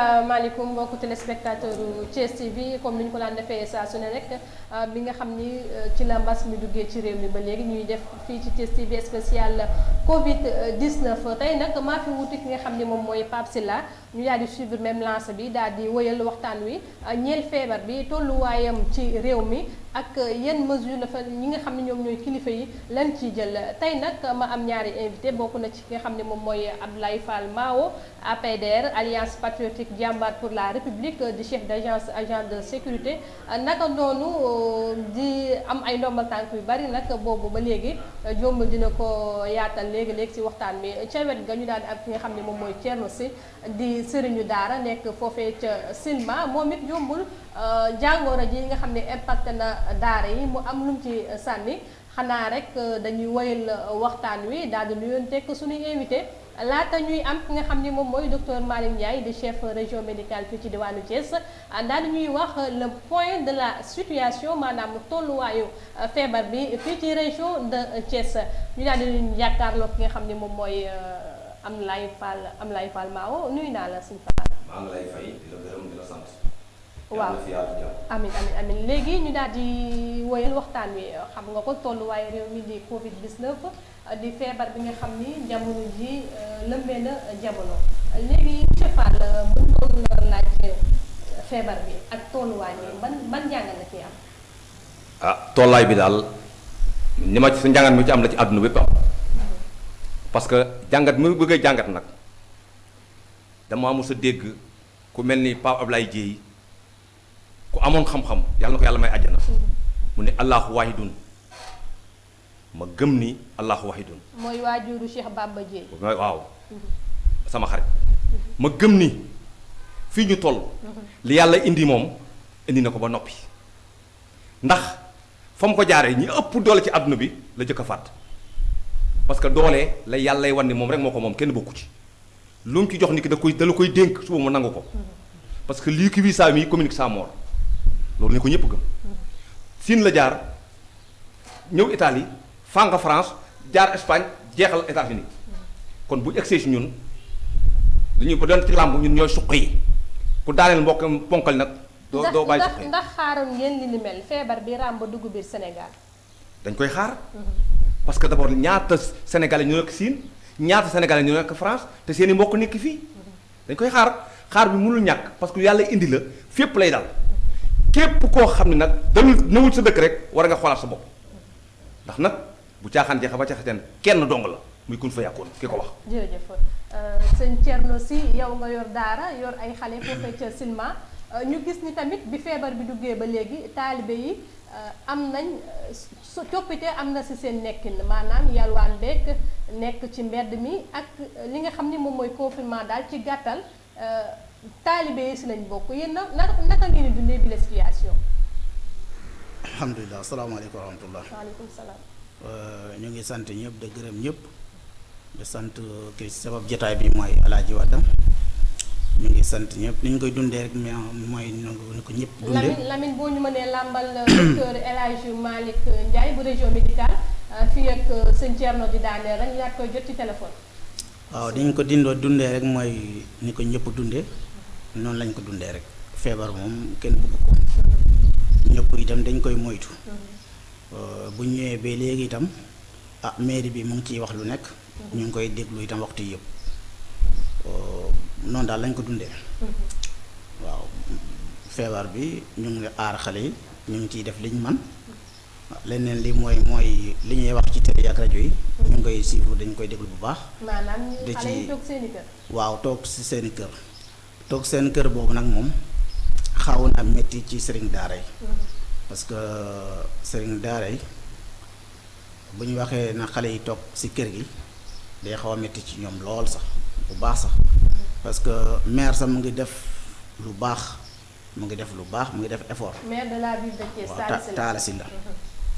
asalaamaaleykum mbokku téléspectateur Thiès TV comme ni ñu ko daan defee saa su ne rek bi nga xam ni ci la mbas mi duggee ci réew mi ba léegi ñuy def fii ci Thiès TV spécial Covid 19 tey nag maa fi wuti ki nga xam ni moom mooy Pape Sylla ñu daal di suivre même lancé bi daal di wëyal waxtaan wi ñeel feebar bi tolluwaayam ci réew mi ak yenn mesure la fa ñi nga xam ne ñoom ñooy kilifa yi lan ciy jël tey nag ma am ñaari invité bokk na ci ki nga xam ne moom mooy Abdoulaye Fall Mao APDR Alliance Patriotique Jàmbaar pour la République di chef d'agence agent de sécurité naka noonu di am ay ndombal tànk yu bari nag boobu ba léegi jombul dina ko yaatal léegi-léegi ci waxtaan bi ca wet ga ñu daal di am ki nga xam ne moom mooy Thierno Sy di sëriñu daara nekk foofee ca Silma moom it jombul jàngoro ji nga xam ne impacté na daara yi mu am lu mu ci sànni xanaa rek dañuy woyal waxtaan wi daal di nuyonteeg suñuy invité laata ñuy am ki nga xam ni moom mooy docteur Malick Ndiaye di chef région médicale fii ci diwaanu Thiès daal di ñuy wax le point de la situation maanaam tolluwaayu feebar bi fii ci région de Thiès ñu daal di jàkkaarloo ki nga xam ni moom mooy Abdoulaye Fall Mao nuyu naa la suñu Fall. maa ngi lay fay di la gërëm di la sant. waaw amin léegi ñu daal di woyal waxtaan wi xam nga ko tolluwaayu réew mi di Covid 19 di feebar bi nga xam ni jamono ji lëmbee na jamono léegi monsieur Fall mën doon laaj feebar bi ak tolluwaay bi ban njàngat la ciy am. tollaay bi daal ni ma ci sa njàngat mi ci am la ci àdduna bépp am parce que jàngat mi bëgg a jàngat nag dama mos a dégg ku mel ni Pape Ablaye Dieye ku amoon xam-xam yàlla na ko yàlla may àjjana mu ne allahu wahidun ma gëm ni allahu wahidun mooy waajuru Cheikh Bamba Dieye waaw sama xarit ma gëm ni fii ñu toll li yàlla indi moom indi na ko ba noppi ndax fa mu ko jaaree ñi ëpp doole ci àdduna bi la jëkk a fàtt parce que doole la yàlla lay wan ni moom rek moo ko moom kenn bokku ci lu mu ci jox nit ki da la koy dénk suba mu nangu ko parce que lii ki wii saa mi communique sa mort loolu ni ko ñëpp gëm Siin la jaar ñëw Italie fànga France jaar Espagne jeexal États-Unis kon bu egsee si ñun li ñu ba doon ci làmb ñun ñooy suq yi ku daaneel mbokk ponkal nag doo bàyyi suq yi ndax xaaroon ngeen li ni mel feebar bi ràmb dugg biir Sénégal dañ koy xaar parce que d'abord ñaata Sénégalais ñu nekk Siin ñaata Sénégalais ñu nekk France te seen i mbokk nekk fii dañ koy xaar bi mënul ñàkk parce que yàlla indi la fépp lay dal képp koo xam ne nag dalul newul sa dëkk rek war nga xoolaat sa bopp ndax nag bu caaxaan jeexa ba caaxaan kenn dong la muy kun fa yàkkoon ki ko wax. jërëjëf sëñ Thierno Sy yow nga yor daara yor ay xale foofee ca Silma ñu gis ni tamit bi feebar bi duggee ba léegi taalibe yi am nañ coppite am na si seen nekkin maanaam yalwaan beek nekk ci mbedd mi ak li nga xam ni moom mooy confinement daal ci gàttal. taalibe yi si lañ bokk yéen naka ngeen di dundee bi la situation. alhamdulilah asalaamaaleykum wa rahmatullah. waaleykum salaam. ñu ngi sant ñëpp de gërëm ñëpp di sant kii sabab jotaay bi mooy Alaaji Wada ñu ngi sant ñëpp ni ñu koy dundee rek mooy ni ko ñëpp dundee. Lamine boo ñu mënee làmbal docteur El Hadji Malick Ndiaye bu région médicale fii ak sëñ Thierno di daaneel rek ñu daal koy jot ci téléphone. waaw dañ ko dundee rek mooy ni ko ñëpp dundee noonu lañ ko dundee rek feebar moom kenn bëgg ko ñëpp itam dañ koy moytu bu ñëwee ba léegi itam mairie bi mu ngi ciy wax lu nekk ñu ngi koy déglu itam waxtu yëpp noonu daal lañ ko dundee waaw feebar bi ñu ngi aar xale yi ñu ngi ciy def liñ man leneen li mooy li ñuy wax ci télé ak rajo yi ñu ngi koy suivre dañ koy déglu bu baax. maanaam xale yi toog seeni kër. waaw toog si seeni kër toog seen kër boobu nag moom xaw na métti ci sëriñ daara yi parce que sëriñ daara yi bu ñu waxee na xale yi toog si kër gi day xaw a métti ci ñoom lool sax bu baax sax parce que maire sax mu ngi def lu baax mu ngi def effort. maire de la ville de Thiès Talla Sylla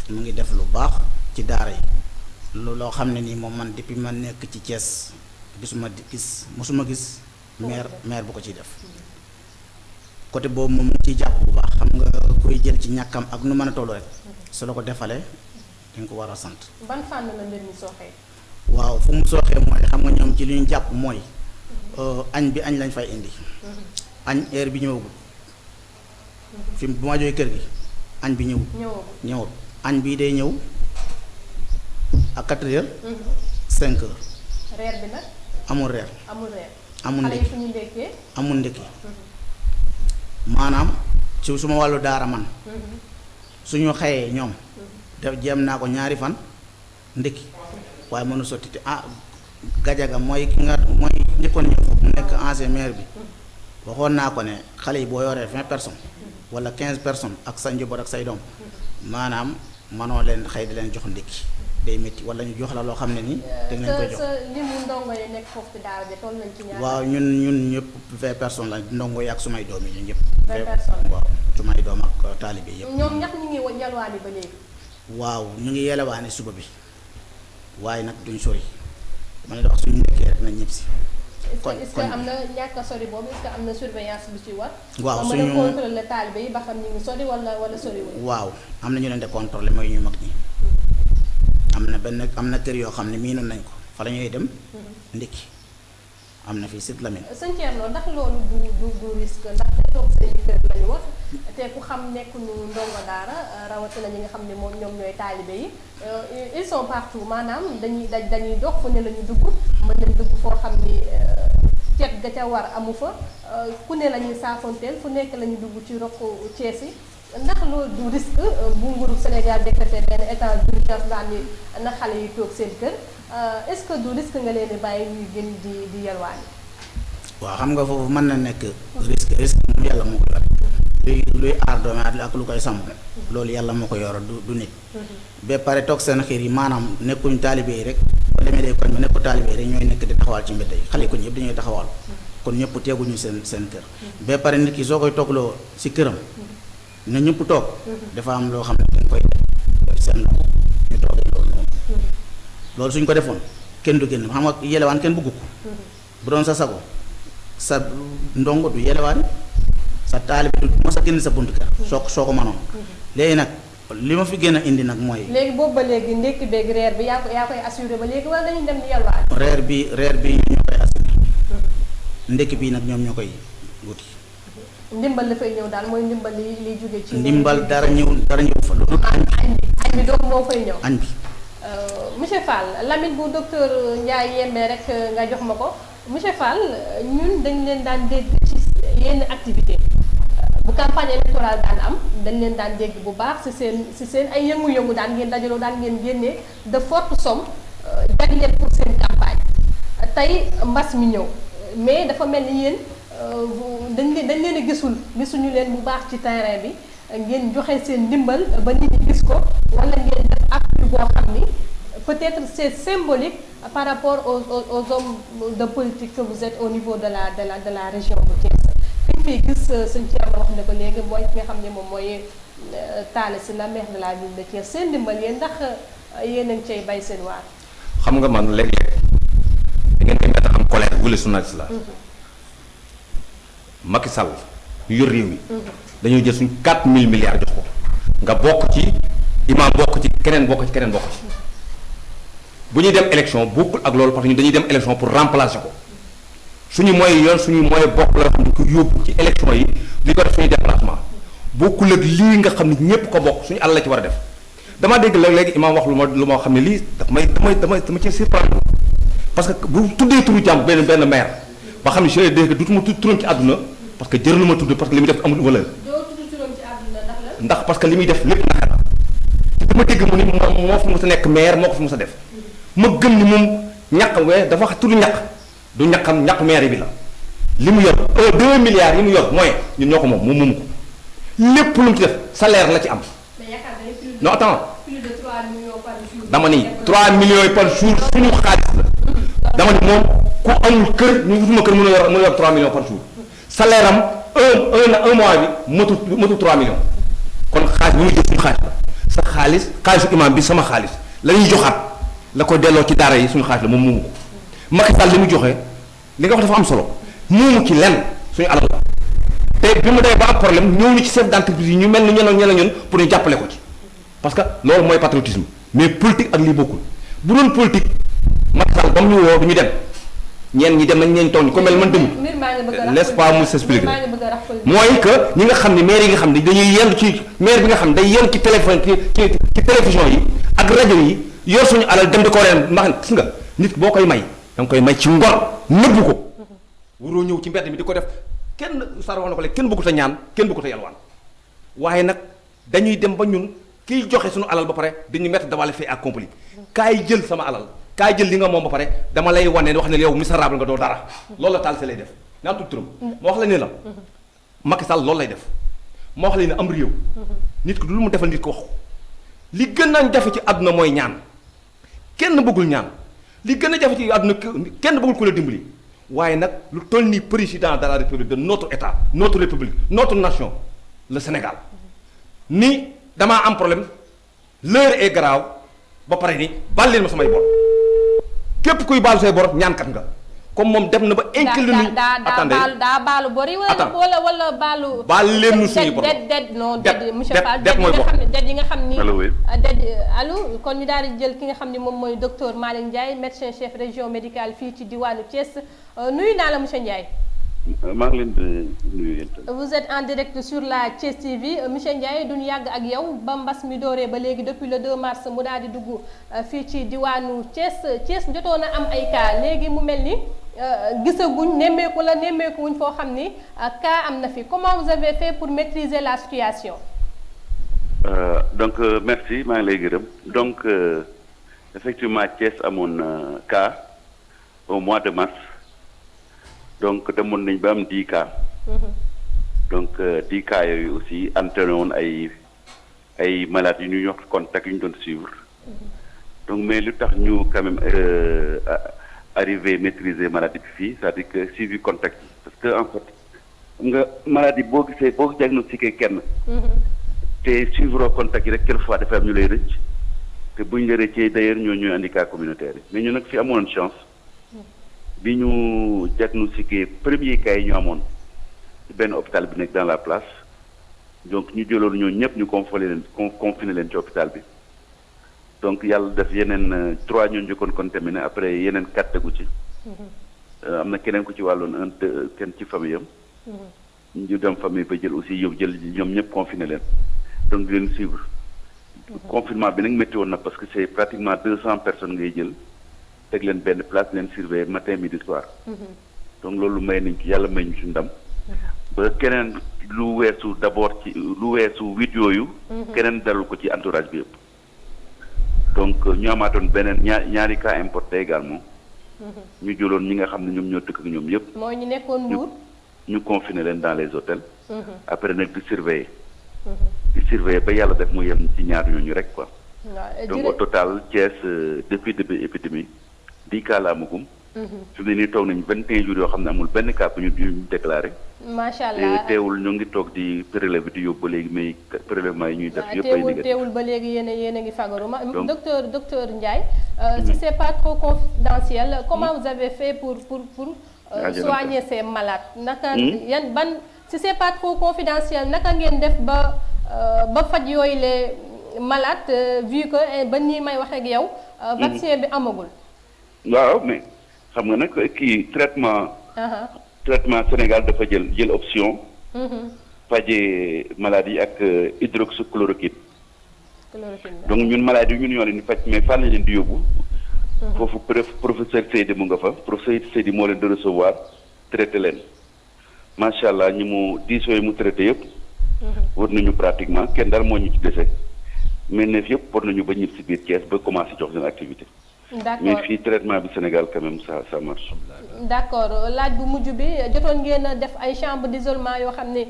mu ngi def lu baax ci daara yi loo xam ne nii moom man depuis ma nekk ci Thiès mosuma gis maire bu ko ciy def côté boobu moom mu ciy jàpp bu baax xam nga koy jël ci ñàkkam ak nu mën a tollu rek su la ko defalee dañ ko war a sant. ban fànn la mbir mi sooxee. waaw fu mu sooxee mooy xam nga ñoom ci li ñu jàpp mooy añ bi añ lañ fay indi añ heure bi ñëwagul fi bu ma jógee kër gi añ bi ñëwul añ bii day ñëw ak 4 heures 5 heures reer bi nag amul reer amul xale yi fu ñu ndekkee amul ndekki maanaam ci suma wàllu daara man suñu xëyee ñoom def jéem naa ko ñaari fan ndekki waaye mënu sotti te gajaga mooy ki nga mooy njëkkoon ñëw foofu mu nekk ancien maire bi waxoon naa ko ne xale yi boo yoree 20 personnes wala 15 personnes ak sa njaboot ak say doom maanaam manoo leen xëy di leen jox ndekki day métti wala ñu jox la loo xam ne nii te nañ koy jox sa limu ndongo yi nekk foofu ci daara bi toll nañ ci ñaar waaw ñun ñëpp 20 personnes la ndongo yi ak sumay doom yi ñun ñëpp 20 personnes waaw sumay doom ak taalibe yëpp ñoom ñax ñu ngi yalwaani ba léegi waaw ñu ngi yelewaane suba bi waaye nag duñ sori ma ne wax suñu nekkee rek nañ ñëpp si est-ce que am na ñàkk a sori boobu est-ce que am na surveillance bu ci war waaw suñu mën a contrôler taalibe yi ba xam ñu ngi sori wala sori wu waaw am na ñu leen di contrôler mooy ñu mag ñi am na kër yoo xam ne miinoon nañ ko fa la ñuy dem ndikki am na fii sit Lamine sëñ Thierno ndax loolu du risque ndax te toog seen kër lañu wax te ku xam nekk nu ndongo daara rawatina ñi nga xam ne moom ñoom ñooy taalibe yi ils sont partout maanaam dañuy dox fu ne la ñu dugg mën nañ dugg foo xam ni cet ga ca war amu fa ku ne la ñuy saafonteel fu nekk la ñu dugg ci roq Thiès yi ndax loolu du risque bu nguuru Sénégal décrété benn état d'urgence daal ni na xale yi toog seen kër est-ce que du risque nga leen di bàyyi ñuy gën di yalwaani. waaw xam nga foofu mën na nekk risque moom yàlla moo ko yore luy aar doomu aadama ak lu koy sàmm loolu yàlla moo ko yore du nit ba pare toog seen xiir yi maanaam nekkuñ taalibe yi rek ba demee day koñ ba nekku taalibe yi rek ñooy nekk di taxawal ci mbedd yi xale ko ñëpp dañuy taxawal kon ñëpp teeguñu seen kër ba pare nit ki soo koy toogloo si këram na ñëpp toog dafa am loo xam ne dañ koy def seen loxo ñu toogee loolu noonu loolu suñ ko defoon kenn du génn xam nga yelewaan kenn bëggu ko bu doon sa sago sa ndongo du yelewaani sa taalibe du mos a génn sa buntu kër soo ko mënoon léegi nag li ma fi gën a indi nag mooy léegi boobu ba léegi ndékki beeg reer bi yaa koy assuré ba léegi wala dañuy dem di yalwaan reer bi ñoo koy assuré ndékki bii nag ñoom ñoo koy wuti ndimbal dafay ñëw daal mooy ndimbal li jóge ci ndimbal dara ñëw fa loolu añ bi donc moo fay ñëw añ bi monsieur Fall Lamine bu docteur Ndiaye yembee rek nga jox ma ko monsieur Fall ñun dañ leen daan dégg ci yenn activité bu campagne électorale daan am dañ leen daan dégg bu baax ci seen ay yëngu-yëngu daan ngeen dajaloo daan ngeen génnee de fortes sommes jagleel pour seen campagne tey mbas mi ñëw mais dafa mel ni yéen dañ leen a gisuñu leen bu baax ci terrain bi ngeen joxe seen ndimbal ba nit ñi gis ko wala ngeen def acte boo xam ni peut-être c'est symbolique par rapport aux hommes de politique que vous êtes au niveau de la région de Thiès fi ñu fiy gis sëñ Thierno wax na ko léegi mooy ki nga xam ne moom mooy Talla Sylla maire de la ville de Thiès seen ndimbal yéen ndax yéen a ngi cay bay seen waar. xam nga man léeg-léeg da ngeen di mettre en colère wala journaliste la Macky Sall ñu yor réew mi dañoo jël suñ 4000 milliards jox ko nga bokk ci imam bokk ci keneen bokk ci keneen bokk ci bu ñuy dem élection bokkul ak loolu parce que ñun dañuy dem élection pour remplacer ko suñu moyen yoon suñu moyen bokk la xam ne ko yóbbu ci élection yi di ko def suñuy déplacement bokkul ak lii nga xam ne ñépp ko bokk suñu àll la ci war a def damaa dégg léegi imam wax lu ma xam ne lii dama ci surprendre parce que bu tuddee turu jàmm benn maire ba xam ne je dégg dutuma tudd turam ci àdduna parce que jërëlu ma tudd parce que li muy def amul valeur ndax parce que li muy def lépp naka la dama dégg mu ni moo fi mos a nekk maire moo ko fi mos a def ma gëm ni moom ñàq we dafa wax tudd ñàq du ñàqam ñàq maire bi la li mu yor 2 milliards yi mu yor mooy ñun ñoo ko moom moomu ko lépp lu mu ci def salaire la ci am non attends dama ni 3 millions yi par jour suñu xaalis la dama ni moom ku amul kër ñu wutuma kër mën a yor 3 millions par jour salaire am un mois bi matu 3 millions kon xaalis bi muy jël suñu xaalis la sa xaalisu imam bi sama xaalis la ñuy joxaat la ko delloo ci daara yi suñu xaalis la moom moomu ko Macky Sall li mu joxe li nga wax dafa am solo moomu ci lenn suñu alal la te bi mu demee ba am problème ñëw ñu ci chef d'entreprise yi ñu mel ni ñun pour ñu jàppale ko ci parce que loolu mooy patriotisme mais politique ak lii bokkul bu doon politique Macky Sall ba mu ñu woo du ñu dem ñeen ñi dem nañ ñeen toog ni ko mel man tamit mbir maa ngi bëgg a laisse pas mu s'expliquer maa ngi bëgg a raxul mooy que ñi nga xam ne maire yi nga xam ne dañuy yenn ci maire bi nga xam ne day yenn ci téléphone ci télévision yi ak rajo yi yor suñu alal dem di ko reen ndax gis nga nit boo koy may da nga koy may ci ngor nëbbu ko waroo ñëw ci mbedd mi di ko def kenn sar wax na ko léegi kenn bëggut a ñaan kenn bëggut a yalwaan waaye nag dañuy dem ba ñun kiy joxe suñu alal ba pare dañuy mettre devant les faits accomplis kaay jël sama alal kaay jël li nga moom ba pare dama lay wane wax ne yow misérable nga doo dara loolu la taal si lay def naa tudd turam ma wax la ne la Macky Sall loolu lay def ma wax la ne am réew nit ko du lu mu defal nit ko wax li gën a jafe ci àdduna mooy ñaan kenn bëggul ñaan li gën a jafe ci àdduna kenn bëggul ku la dimbali waaye nag lu toll nii président de la république de notre état notre république notre nation le Sénégal ni damaa am problème l'heure est grave ba pare ni baal leen ma samay bor képp kuy baalu say bor ñaankat nga comme moom dem na ba incliné attendez daa baalu bori wala baalu baal leen nu suñu bor monsieur Fall det mooy bor det yi nga xam ni allo oui allo kon ñu daal di jël ki nga xam ni moom mooy docteur Malick Ndiaye médecin chef région médicale fii ci diwaanu Thiès nuyu naa la monsieur Ndiaye. maa ngi leen di nuyu yéen tamit. vous êtes en direct sur la Thiès TV monsieur Ndiaye duñu yàgg ak yow ba mbas mi dooree ba léegi depuis le 2 mars mu daal di dugg fii ci diwaanu Thiès jotoon a am ay cas léegi mu mel ni gisaguñ nemmeeku wuñ foo xam ni cas am na fi comment vous avez fait pour maîtriser la situation. Donc merci maa ngi lay gërëm donc effectivement Thiès amoon cas au mois de mars. donc demoon nañ ba am 10 cas. donc 10 cas yooyu aussi entraîné woon ay malades yu ñu wax contact yu ñu doon suivre. donc mais lu tax ñu quand même arrivé maîtriser maladie bi fii c'est-à-dire que suivi contact yi parce que en fait xam nga maladie boo gisee boo diagnostiqué kenn. te suivre contact yi rek quelquefois dafa am ñu lay rëcc te buñ la rëccee d'ailleurs ñoo ñuy andi cas communautaire yi mais ñu nag fi amoon chance. bi ñu diagnostiqué premier cas yi ñu amoon ci benn hôpital bi nekk dans la place donc ñu jëloon ñoo ñëpp ñu confiné leen ci hôpital bi donc yàlla def yeneen 3 ñoo njëkkoon contaminé après yeneen 4 tegu ci am na keneen ku ci wàlloon kenn ci famille am ñu dem famille ba jël aussi yow jël ñoom ñëpp confiné leen donc di leen suivre confinement bi nag métti woon na parce que c'est pratiquement 200 personnes ngay jël teg leen benn place leen surveiller matin midi soir. donc loolu may nañ ci yàlla may ñu ci ndam. ba keneen lu weesu d'abord ci lu weesu 8 yooyu. keneen dalul ko ci entourage bi yëpp. donc ñu amaatoon beneen ñaari cas importé également. ñu jëloon ñi nga xam ne ñoom ñoo dëkk ak ñoom yëpp. mooy ñu nekkoon Mbour. ñu confiné leen dans les hôtels. après nag di surveiller. di surveiller ba yàlla def mu yem ci ñaar ñooñu rek quoi. donc au total Thiès depuis début épidémie 10 cas la amagum. fi mu ne nii toog nañu 21 jours yoo xam ne amul benn cas bu ñu déclaré. macha allah te teewul ñu ngi toog di prélevé di yóbbu ba léegi mais prélèvement yi ñuy def yëpp ay négatif teewul ba léegi yéen a ngi fagaru docteur Ndiaye. Si c'est pas trop confidentiel comment vous avez fait pour soigner ces malades naka yan ban si c'est pas trop confidentiel naka ngeen def ba faj yooyu les malades vu que ba nii may wax ak yow. vaccin bi amagul. waaw mais xam nga nag kii traitement. traitement Sénégal dafa jël option. faje maladie ak hydroxychloroquine. donc ñun maladie ñun ñoo leen di faj mais fan la leen di yóbbu. foofu professeur Seydi mu nga fa professeur Seydi moo leen di recevoir traité leen macha allah ñi mu 10 yooyu mu traité yëpp. war nañu pratiquement kenn daal moo ñu ci dese mais neef yëpp war nañu ba ñib si biir Thiès ba commencé jox seen activité. d'accord mais fii traitement bi Sénégal quand même ça marche. d'accord laaj bu mujj bi jotoon ngeen a def ay chambre d'isolement yoo xam ne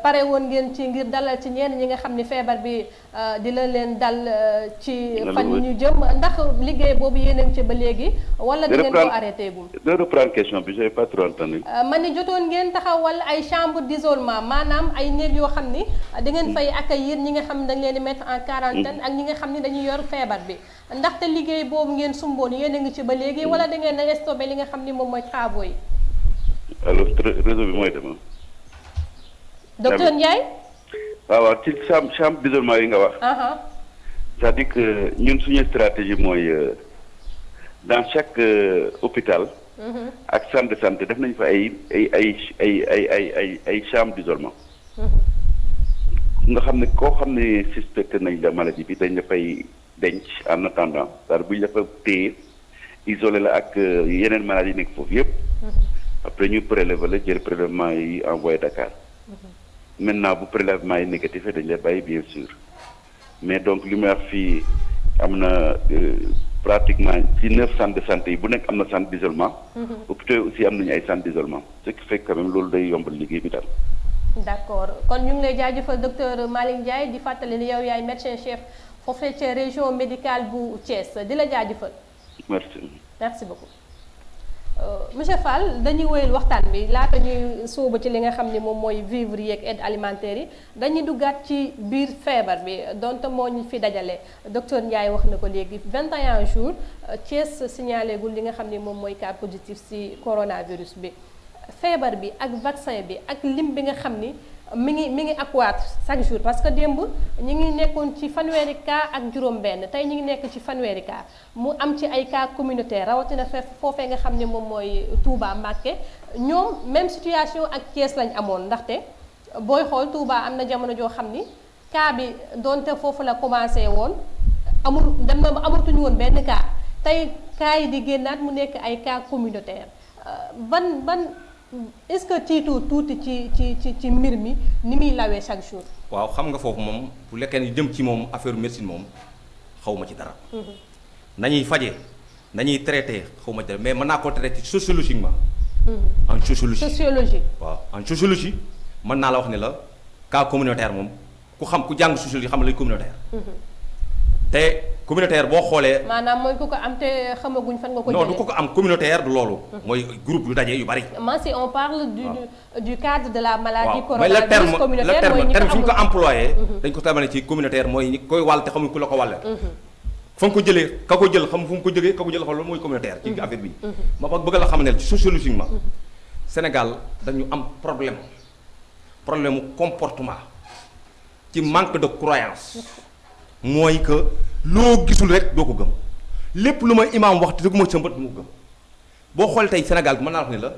pare woon ngeen ci ngir dalal ci ñenn ñi nga xam ni feebar bi dina leen dal ci fan yi ñu jëm ndax liggéey boobu yéen a ngi ci ba léegi. wala da ngeen ko arrêté gum. de reprendre question bi j'avais pas trop entendu. ma ne jotoon ngeen taxawal ay chambre d'isolement maanaam ay néeg yoo xam ni da ngeen fay accueillir ñi nga xam ne dañ leen di mettre en quarantaine ak ñi nga xam ni dañuy yor feebar bi ndaxte liggéey boobu ngeen sumboon yéen a ngi ci ba léegi wala da ngeen a stoppé li nga xam ni moom mooy travaux yi. alors réseau bi mooy dema. docteur Ndiaye. waaw ci chambre d'isolement yi nga wax. c'est-à-dire que ñun suñu stratégie mooy dans chaque hôpital. ak centre de santé def nañ fa ay chambre d'isolement. nga xam ne koo xam ne suspecté nañ la maladie bi dañ la fay denc en attendant c'est-à-dire bu ñu la fa téye isolé la ak yeneen maladies yi nekk foofu yëpp. après ñu prélever la jël prélèvement yi envoyé Dakar. maintenant bu prélèvement yi négatif dañ lay bàyyi bien sûr mais donc li may wax fii am na pratiquement ci 9 centres de santé yi bu nekk am na centre d'isolement. hôpitaux aussi am nañu ay centre d'isolement ce qui fait quand même loolu day yombal liggéey bi daal. d'accord kon ñu ngi lay jaajëfal docteur Malick Ndiaye di fàttali ni yow yaay médecin chef foofee ca région médicale bu Thiès di la jaajëfal. merci beaucoup. monsieur Fall dañuy wéyal waxtaan bi laata ñuy sóoba ci li nga xam ni moom mooy vivre yeeg aide alimentaire yi dañuy duggaat ci biir feebar bi donte moo ñu fi dajale docteur Ndiaye wax na ko léegi 21 jours Thiès signalé gul li nga xam ni moom mooy cas positif ci coronavirus bi. feebar bi ak vaccin bi ak lim bi nga xam ni mi ngi accroître chaque jour parce que démb ñi ngi nekkoon ci fanweeri cas ak juróom-benn tey ñi ngi nekk ci fanweeri cas mu am ci ay cas communautaire rawatina foofee nga xam ne moom mooy Touba Mbacké ñoom même situation ak Thiès lañ amoon ndaxte booy xool Touba am na jamono joo xam ni cas bi donte foofu la commencé woon dem na amatuñu woon benn cas tey cas yi di génnaat mu nekk ay cas communautaire ban est-ce que tiitu tuuti ci mbir mi ni muy lawee chaque jour. waaw xam nga foofu moom bu lekkee ni jëm ci moom affaire médecine moom xaw ma ci dara. nañuy faje nañuy traité xaw ma ci dara mais mën naa ko traité sociologiquement. en sociologie. waaw en sociologie mën naa la wax ne la cas communautaire moom ku jàng sociologie xam lay communautaire. te communautaire boo xoolee. maanaam mooy ku ko am te xamaguñ fan nga ko jëlee. non du ko am communautaire du loolu. mooy groupe yu daje yu bari. mais si on parle du cadre de la maladie. waaw mais le terme fi ñu ko employé. dañ ko tamane ci communautaire mooy ñi koy wàll te xamuñ ku la ko wàlle. fa nga ko jëlee ka ko jël xam fu mu ko jógee ka ko jël xam loolu mooy communautaire. ci affaire bi. ma bëgg la xam ne ci sociologiquement. Sénégal dañu am problème mu comportement ci manque de croyance. mooy que loo gisul rek doo ko gëm lépp lu ma imaam wax te dëgguma sa mbët mu gëm boo xool tey Sénégal bi mën naa wax ne la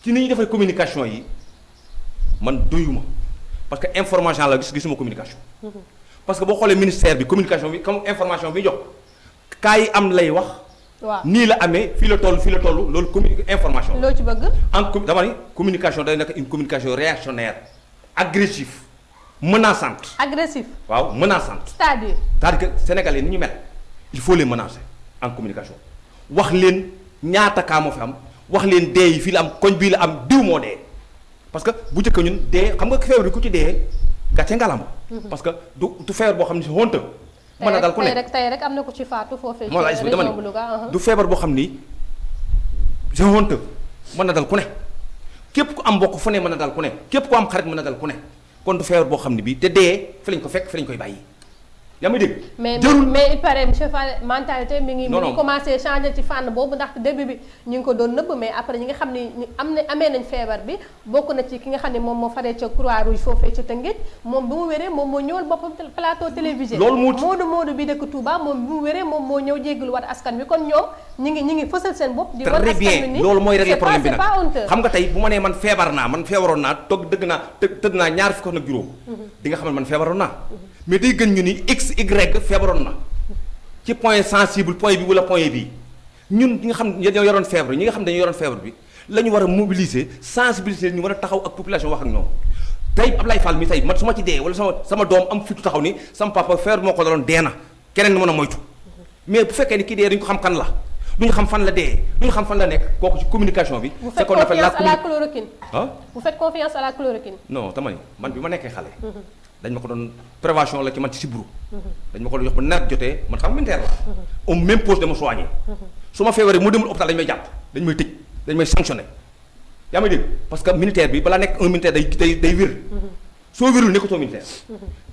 ci ni ñuy defee communication yi man doyuma parce que information la gisuma communication. parce que boo xoolee ministère bi communication bi comme information bi jox kaa yi am lay wax. waaw nii la amee fii la toll loolu information. loo ci bëgg. dama ni communication day nekk une communication réactionnaire agressive. menaçante. agressif. waaw menaçante. c'est-à-dire que sénégalais ni ñu mel il faut les menacer en communication wax leen ñaata kaa moo fi am wax leen dee yi fii la am koñ bii la am diw moo dee parce que bu njëkk ñun dee xam nga feebar bi ku ci dee gàcce ngalam. parce que du feebar boo xam ne si honte. mën na dal ku ne tey rek am na ko ci faatu foofee. moo la dama ni du feebar boo xam ni c'est honte mën na dal ku ne képp ku am mbokk fu ne mën na dal ku ne képp ku am xarit mën na dal ku ne. kon du feebar boo xam ne bii te dee fi lañ ko fekk fi lañ koy bàyyi yaa may dégg. mais il paraît monsieur Fall mentalité mi ngi commencé changer ci fànn boobu ndax début bi ñu ngi ko doon nëbb mais après ñi nga xam ne amee nañ feebar bi bokk na ci ki nga xam ne moom moo faree ca Croix Rouge foofee ca Tëngéej moom bi mu wéree moom moo ñëwal boppam plateau télévisé. loolu Moodu bi dëkk Touba moom bi mu wéree moom moo ñëw jéggalu wat askan wi kon ñoom ñi ngi fësal seen bopp. di war askan wi ni loolu mooy régler problème bi nag xam nga tey bu ma nee man feebaroon naa toog dëgg naa tëdd naa ñaar fukk ak juróom di nga xam ne man feebaroon naa mais day gën ñu ni x y feebaroon na ci point sensible point bi wala point bi ñun ñi nga xam ne dañoo yoroon feebar ñi nga xam ne dañoo yoroon feebar bi la ñu war a mobiliser sensibiliser ñu war a taxaw ak population wax ak ñoom tey Ablaye Fall mi tey man su ma ci dee wala sama doom am fitu taxaw ni sama papa feebar moo ko daloon dee na keneen mën a moytu mais bu fekkee ni kii dee duñu ko xam kan la duñu xam fan la dee duñu xam fan la nekk kooku ci communication bi. vous faites confiance à la chloroquine. ah vous faites confiance à la chloroquine. non dama ni man bi ma nekkee xale. dañ ma ko doon prévention la ci man ci sibbiru. dañ ma ko doon jox ba nawet jotee man xam militaire la. on m'impose de me soigner. su ma feebaree mu demul hôpital dañu may jàpp dañu may tëj dañu may sanctionné yaa may dégg parce que militaire bi balaa nekk un militaire day wér. soo wérul nekkatoo militaire.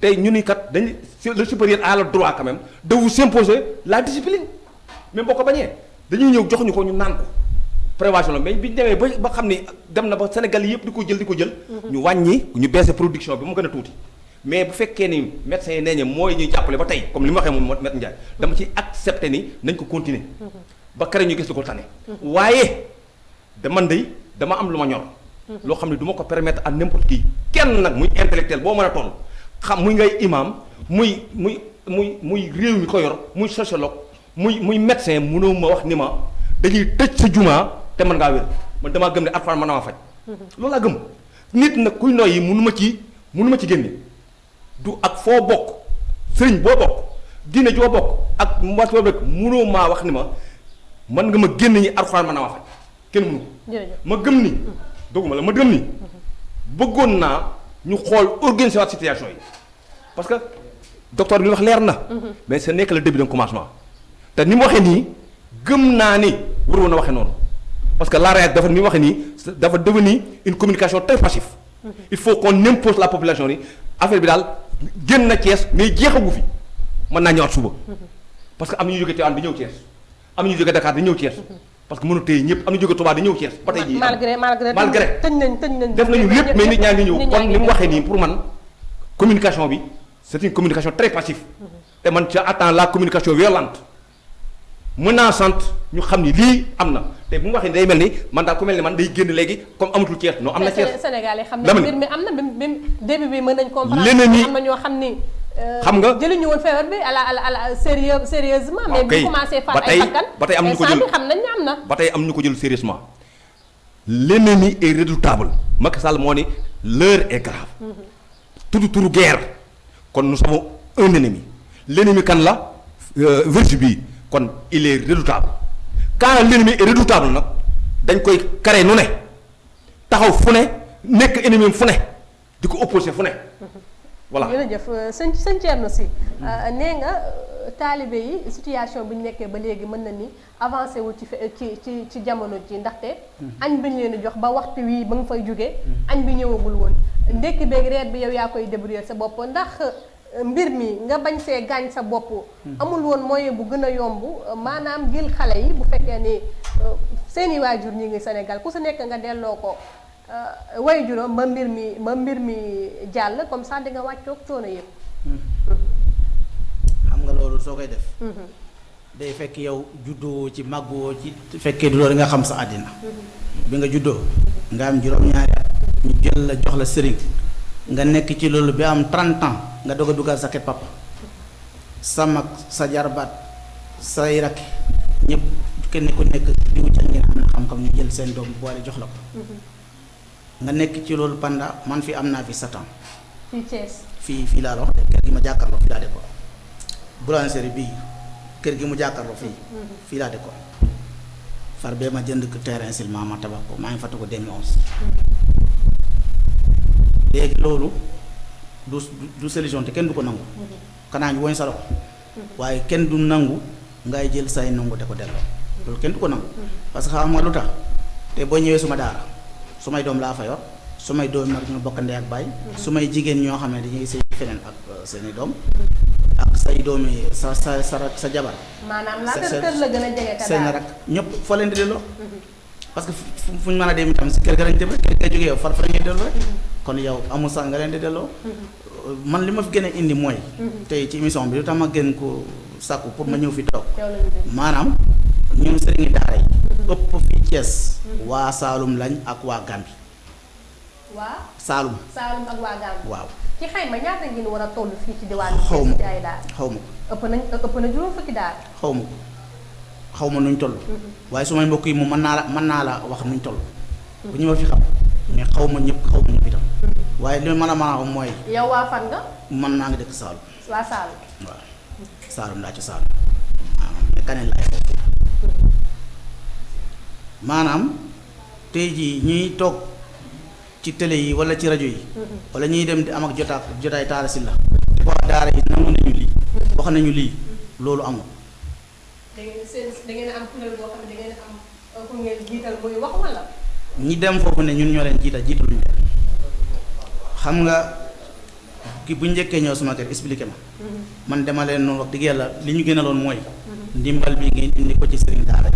tey ñu ni kat dañu le supérieur a le droit quand même de vous imposer la discipline même boo ko bañee dañuy ñëw jox ñu ko ñu naan ko prévention la mais bi ñu demee ba xam ni dem na ba Sénégal yëpp di ko jël. ñu wàññi ñu baissé production bi mu gën a tuuti. mais bu fekkee ni médecins yi nee nañ mooy ñuy jàppale ba tey comme li ma waxee moom Maître Ndiaye dama ci accepté ni nañ ko continuer ba kere ñu gis lu ko tane waaye dama am lu ma ñor. loo xam ne du ma ko permettre à n'importe qui kenn nag muy intellectuel boo mën a toll xam muy ngay imam muy réew mi ko yor muy sociologue muy médecin mënoo ma wax ni ma dañuy tëj sa jumaa te mën ngaa wér man damaa gëm ne Alxuraan mën na maa faj. loolu laa gëm nit nag kuy noyyi mënu ma ci génne du ak foo bokk sëriñ boo bokk diine joo bokk ak mboot boo bokk mënoo maa wax ni ma mën nga ma génn ñi Alxuraan mën na maa faj kenn mënu ko. ma gëm ni. doguma la ma gëm ni bëggoon naa ñu xool organiser waat situation yi parce que docteur bi li wax leer na. mais ce n'est que le début d'un commencement te ni mu waxee nii gëm naa ni waroon a waxee noonu parce que la réalité dafa ni mu waxee nii dafa devenir une communication très passive. il faut qu'on impose la population ni affaire bi daal génn na Thiès mais jeexagu fi mën naa ñëwaat suba parce que am na ñu jógee Tivaouane di ñëw Thiès am na ñu jógee Dakar di ñëw Thiès. parce que mënu téye ñëpp am na jóge Touba di ñëw Thiès ba tey jii malgré tëj nañ def nañu lépp mais nit ñaa ngi ñëw kon ni mu waxee nii pour man communication bi c'est une communication très passive te man ca attends la communication violente menaçante ñu xam ni lii am na te bu mu waxee day mel ni man daal ku mel ni man day génn léegi comme amatul Thiès non am na Thiès Sénégal yi xam ne mbir mi am na même début bi mën nañ comprendre leneen am na ñoo xam ni xam nga jëluñu woon feebar bi à la sérieusement mais bu commencé faat ay bakkan ba tey am ñu ko jël xam nañ ne am na ba tey am ñu ko jël sérieusement l'ennemi est redoutable Macky Sall moo ni l'heure est grave turu guerre kon nous avons un ennemi l'ennemi kan la virus bii kon il est redoutable quand l'ennemi est redoutable nag dañ koy kare nu ne taxaw fu ne nekk ennemi fu ne di ko opposé fu ne voilà jërëjëf sëñ Thierno Sy nee nga taalibe yi situation bi ñu nekkee ba léegi mën na ni avancé wu ci jamono ji ndaxte añ bi ñu leen di jox ba waxtu wii ba nga fay jógee añ bi ñëwagul woon ndekki beeg reer bi yow yaa koy débrouiller sa bopp ndax mbir mi nga bañ see gaañ sa bopp amul woon moyen bu gën a yomb maanaam jël xale yi bu fekkee ni seeni waajur ñi ngi Sénégal ku si nekk nga delloo ko way juróom ba mbir mi jàll comme ça di nga wàccoog coono yëpp. xam nga loolu soo koy def. day fekk yow juddoo ci màggoo ci fekkee du loolu nga xam sa àddina. bi nga juddoo nga am juróom-ñaari at ñu jël la jox la sëriñ nga nekk ci loolu bi am 30 ans nga doog a dugal sa kër papa sa mag sa jarbaat say rakk ñëpp kenn ku nekk diw ca ngeen am na xam-xam ñu jël seen doom boole jox la ko. nga nekk ci loolu pendant man fi am naa fi 7 ans. fii Thiès. fii laa la wax de kër gi ma jàkkaarloo fii laa de ko boulangerie bii kër gi mu jàkkaarloo fii laa de ko far bee ma jënd terrain seulement ma tabax ko maa ngi fàttaliku ko 2011. léegi loolu du solution te kenn du ko nangu. xanaa ñu woñ sa loxo waaye kenn du nangu ngay jël say nangu de ko delloo loolu kenn du ko nangu. parce que xam nga lu tax te boo ñëwee suma daara. su may doom laa fa yor su may doom nag ñu bokk ndey ak baay su may jigéen ñoo xam ne dañuy sëy feneen ak seeni doom ak say doomi sa jabar maanaam la kër la gën a jege ka seen rak ñëpp fa leen di delloo parce que fu ñu mën a dem itam si kër ga lañ dem rek kër ga jógee yow far fa lañuy delloo rek kon yow amul sax nga leen di delloo man li ma fi gën a indi mooy tey ci émission bi lu tax ma gën ko sàkku pour ma ñëw fi toog maanaam ñun sëriñi daara yi ëpp fi Thiès waa Saalum lañ ak waa Gambie. waa Saalum ak waa Gambie. waaw ci xayma ñaata ngeen war a toll fii ci diwaanu. xaw ma ci ay daara xaw ma ko. ëpp na juróom fukki daara. xaw ma nuñ toll. waaye su may mbokk yi moom mën naa la wax nuñ toll. bu ñu ma fi xam mais xaw ma ñëpp itam. waaye li ma mën a wax mooy. yow waa fan nga. man naa ngi dëkk Saalum. waa Saalum. waaw Saalum daa ci Saalum. mais kaneen laay foofu. maanaam tey jii ñuy toog ci télé yi wala ci rajo yi. wala ñuy dem di am ak jotaay taara si la. di ko wax daara yi nangu nañu lii. wax nañu lii loolu amul. da ngeen am kuréel boo xam ne da ngeen am ku ngeen jiital muy wax wala. ñi dem foofu ne ñun ñoo leen jiitaluñu leen xam nga ki bu njëkkee ñëw sama kër expliqué ma. man dama leen noonu wax dëgg yàlla li ñu gënaloon mooy. ndimbal bi ngeen indi ko ci sëriñ daara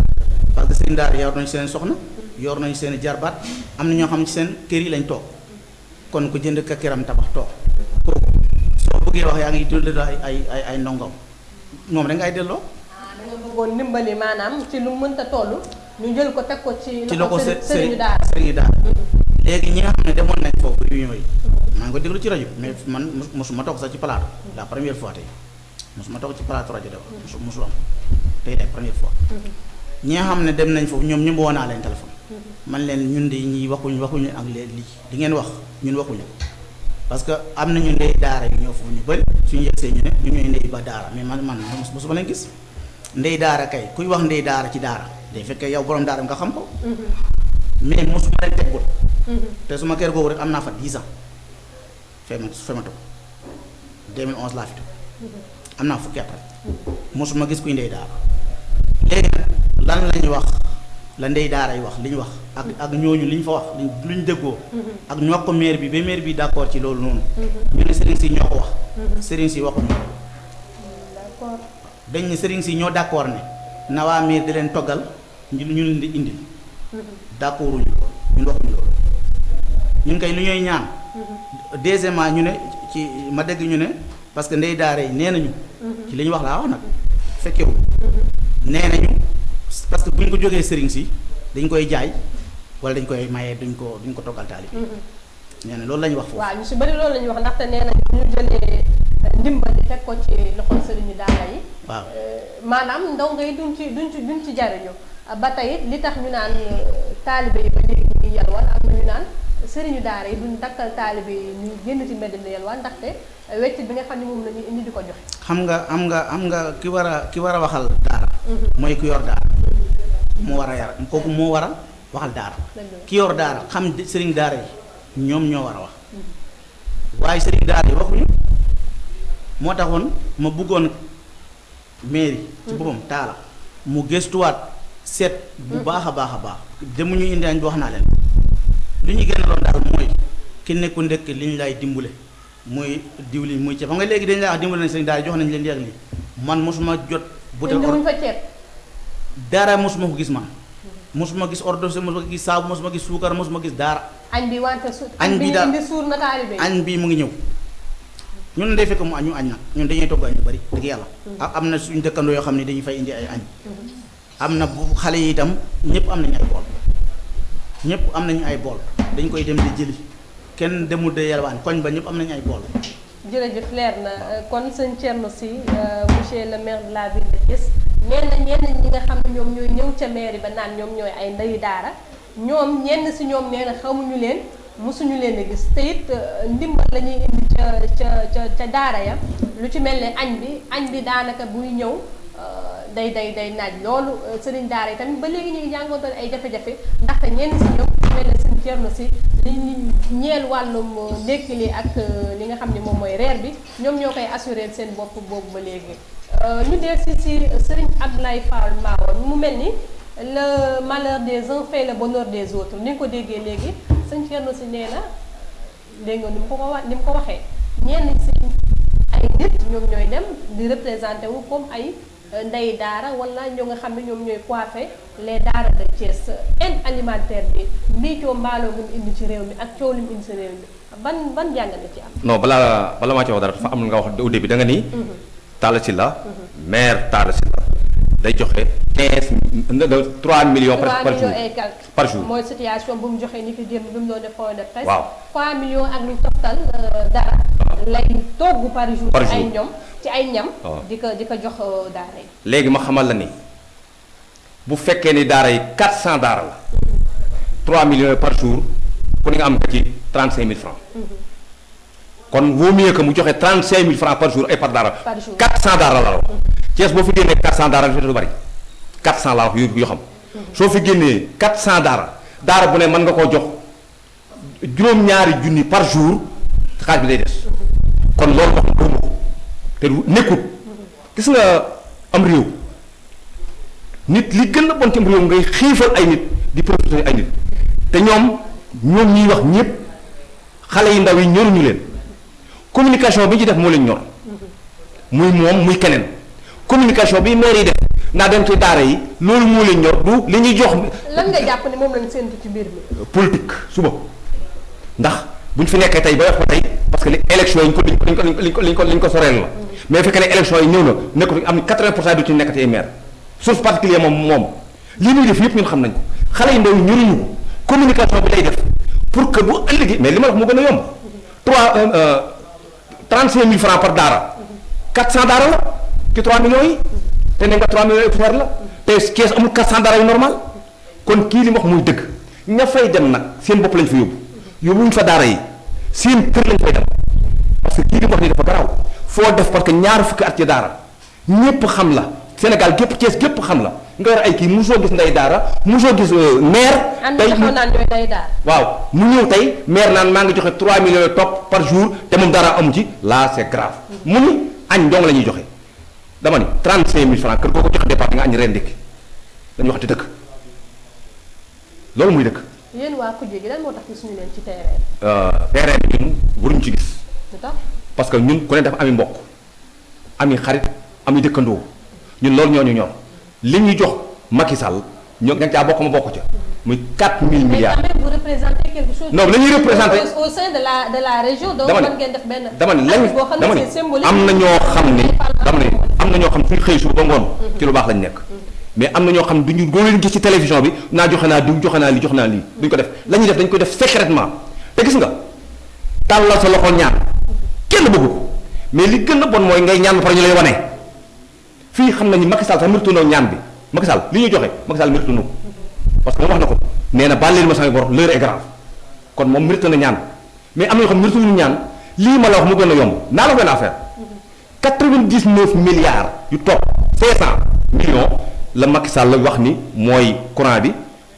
parce que sëriñ daara yor nañu seen soxna yor nañu seen jarbaat am na ñoo xam ci seen kër yi lañ toog kon ku jënd ka këram tabax toog kooku soo bëggee wax yaa ngi delloo ay ndongom moom rek ngay delloo. da nga bëggoon ndimbali maanaam ci lu mënta toll ñu jël ko teg ko ci loxo sëriñu daara léegi ñi nga xam ne demoon nañ foofu réunion yi maa ngi ko déglu ci rajo mais man mosuma toog sax ci plateau la première fois tey mosuma toog ci plateau rajo de mosul am tey la première fois ñi nga xam ne dem nañ foofu ñoom ñu woo naa leen téléphone man leen ñun de ñi waxuñu ak leen lii li ngeen wax ñun waxuñu parce que am nañu ndey daara yu ñëw foofu ñu bëri suñu yegsee ñu ne ñu ñooy ndey ba daara mais man mosuma leen gis ndey daara kay kuy wax ndey daara ci daara day fekkee yow borom daara nga xam ko mais mosuma leen teg bët te suma kër googu rek am naa fa 10 ans fee ma toog 2011 laa fi toog am naa fukki at rek mosuma gis kuy ndey daara léegi nag lan lañu wax la ndey daara yi wax li ñu wax ak ñooñu li ñu fa wax lu ñu déggoo ak ñu wax ko maire bi ba maire bi d'accord ci loolu noonu ñu ne sëriñ si ñoo ko wax sëriñ si waxuñu d'accord dañ ne sëriñ si ñoo d'accord ne na waa maire di leen toggal ñu leen di indil d'accorduñu ñun waxuñu loolu ñun kay lu ñuy ñaan deuxièmement ñu ne ci ma dégg ñu ne parce que ndey daara yi nee nañu ci li ñu wax laa wax nag fekkewu nee nañu parce que bu ñu ko jógee sëriñ si dañ koy jaay wala dañ koy mayee duñ ko toggal taalib nee na loolu la ñu wax foofu. waaw ñu si bëri loolu la ñu wax ndaxte nee nañ ñu jëlee ndimbal di teg ko ci loxol sëriñu daara yi. waaw maanaam ndaw ngay duñ ci jariñu ba tey li tax ñu naan taalibe yi ba léegi ñu ngi yalwaan am na ñu naan sëriñu daara yi duñ dakkal taalibe yi ñu génn ci mbedd mi yalwaan ndaxte wecc bi nga xam ne moom la ñuy indi di ko joxe. xam nga ki war a waxal daara. mooy ki yor daara. moo war a yar kooku moo war a waxal daara. ki yor daara xam sëriñ daara yi ñoom ñoo war a wax. waaye sëriñ daara yi waxuñu moo taxoon ma bëggoon mairie. ci boppam taala mu gëstuwaat seet bu baax a baax a baax demuñu indi añ bi wax naa leen li ñu gën a doon daal mooy ki nekku ndekk li ñu lay dimbale muy diwlin muy ceeb xam nga léegi dañ lay wax dimbale nañ sëriñ daara jox nañ leen lii man mosuma jot. butel indi fa ceeb. dara mosuma ko gis man mosuma gis ordonnance mosuma ko gis saabu mosuma gis suukar mosuma gis dara. añ bi wante su. añ bi daal indi suur na taalibe añ bi mu ngi ñëw ñun day fekk mu añ ñu añ nag ñun dañuy togg añ yu bari dëgg yàlla. am na suñu dëkkandoo yoo xam ne dañuy fay indi ay añ. am na bu xale yi itam ñëpp am nañu ay bool ñëpp am nañu ay bool dañ koy dem di jëli kenn demul de yalwaan koñ ba ñëpp am nañu ay bool. jërëjëf leer na kon sëñ Thierno Sy monsieur le maire de la ville de Thiès nee na ñenn ñi nga xam ne ñoom ñooy ñëw ca mairie ba naan ñoom ñooy ay ndeyu daara ñoom ñenn si ñoom nee na xamuñu leen mosuñu leen a gis te it ndimbal la ñuy indi ca daara ya lu ci mel ne añ bi daanaka buy ñëw day naaj loolu sëriñ daara yi tamit ba léegi ñu ngi jàngoontoon ay jafe-jafe ndaxte ñenn si ñoom mel ne sëñ Thierno Sy li ñeel wàllum ndékki li ak li nga xam ne moom mooy reer bi ñoom ñoo koy assuré seen bopp boobu ba léegi ñu dee si sëriñ Abdoulaye Fall Maone mu mel ni le malheur des uns fait le bonheur des autres ni nga ko déggee léegi sëñ Thierno Sy nee na dégg nga ni mu ko waxee ñenn si ay nit ñoom ñooy dem di représenté wu comme ay ndey daara wala ñoo nga xam ne ñoom ñooy coiffé les daara de Thiès aide alimentaire bi mbiicoo mbaaloo bu mu indi ci réew mi ak coow li mu indi ci réew mi ban jàng na ci am. non bala maa ci wax dara dafa am nga wax au début da nga ni. Talla Sylla maire Talla Sylla day joxe 3 millions. par jour mooy situation bu mu joxee ni ki démb bi mu doon def point de presse. waaw 3 millions ak lu toftal dara. lay togg par jour. ci ay ñam. di ko jox daara yi. léegi ma xamal la ni bu fekkee ni daara yi 400 daara la 3 millions par jour ku ne nga am ko ci 35 000 francs. kon vaut mieux que mu joxe 35 000 francs par jour ay par daara. par jour 400 daara la wax. Thiès boo fi génnee 400 daara dafa du bari 400 laa wax yu xam. soo fi génnee 400 daara bu ne mën nga koo jox juróom-ñaari junni par jour xaaj bi day des. kon loolu wax dëgg ko te nekkut gis nga am réew nit li gën a bon ci am réew ngay xiifal ay nit di profité ay nit te ñoom ñuy wax ñëpp xale yu ndaw yi ñoruñu leen communication bi ñu ci def moo leen ñor muy moom muy keneen communication bi maire yi def naa dem ci daara yi loolu moo leen ñor du li ñuy jox. lan nga jàpp ne moom lañ séntu ci mbir mi. politique suba ndax buñ fi nekkee tey ba wax ko tey parce que li élection yi liñ ko soreel la mais bu fekkee ne élection yi ñëw na nekkul am na 80% du ci nekkati ay maire source particulière moom li muy def yëpp ñun xam nañ ko xale yu ndaw ñuruñu ko communication bi lay def pour que bu ëllëgee mais li ma la wax moo gën a yomb 35 000 francs par daara 400 daara la ci 3 millions yi te ne nga 3 millions et la te kees amul 400 daara yu normal kon kii li mu wax muy dëgg ña fay dem nag seen bopp lañ fa yóbbuwuñ fa daara yi seen kër lañ fay dem parce que kii li mu wax nii dafa garaaw foo def parce que ñaar fukki at ci daara ñépp xam la Sénégal gépp Cees gépp xam la nga yor ay kii mosoo gis ndey daara mosoo gis maire. tey waaw mu ñëw tey maire naan maa ngi joxe 3 millions topp par jour te moom dara amu ci là c'est grave mu ni añ dong la ñuy joxe dama ni 35 000 francs kër goo ko joxe départ nga añ ren ndékki dañuy waxati dëkk loolu muy dëkk. yéen waa Kuje gi lan moo tax gisuñu leen ci terrain. terrain bi ñun waruñu ci gis. parce que ñun ku ne dafa ami mbokk ami xarit ami dëkkandoo ñun loolu ñoo ñu ñor li ñu jox Macky Sall ñoo ña caa bokk ma bokk ca muy 4 000 milliards. mais quand même vous représentez quelque chose. non la ñuy représenté au sein de la région. donc mën ngeen def benn. dama ne lañ dama ne am na ñoo xam ne dama ne am na ñoo xam suñu xëy suba ba ngoon ci lu baax lañ nekk. mais am na ñoo xam ne duñu doo leen gis ci télévision bi naa joxe naa diw joxe naa lii joxe naa lii duñ ko def la ñuy def dañ koy def secrètement te gis nga tàllal sa loxo ñaan kenn bëggu ko mais li gën a bon mooy ngay ñaan ba pare ñu lay wane fii xam nañu Macky Sall sax mérite na ñaan bi Macky Sall li ñuy joxe Macky Sall mérite na ko parce que moom wax na ko nee na baal leen ma samay bor l'heure est grave kon moom mérite na ñaan mais am na ñoo xam ne mérite wuñu ñaan lii ma la wax mu gën a yomb naa la benn affaire 99 milliards yu topp 500 millions la Macky Sall la wax ni mooy courant bi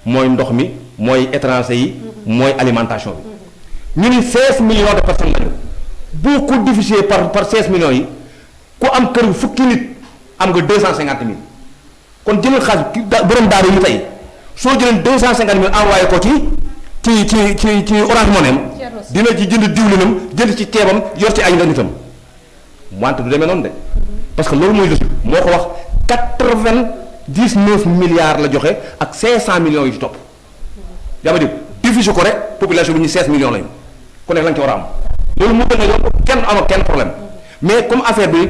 mooy ndox mi mooy étranger yi mooy alimentation bi ñu ni 16 millions de personnes lañu boo ko divisé par 16 millions yi ku am kër fukki nit am nga 250 000 kon jëlal xaalis borom daara yi tey soo jëlee 250 000 envoyé ko ci Orange Money dina ci jënd diwlinam jënd ci ceebam yor ci ay nga nitam wante du demee noonu de parce que loolu mooy logique moo ko wax 99 milliards la joxe ak 500 millions yu ci topp yaa ma dégg divisé ko rek population bi ñu 16 millions lañu ku nekk la nga ci war a am loolu moo gën a yomb kenn am ak kenn problème mais comme affaire bi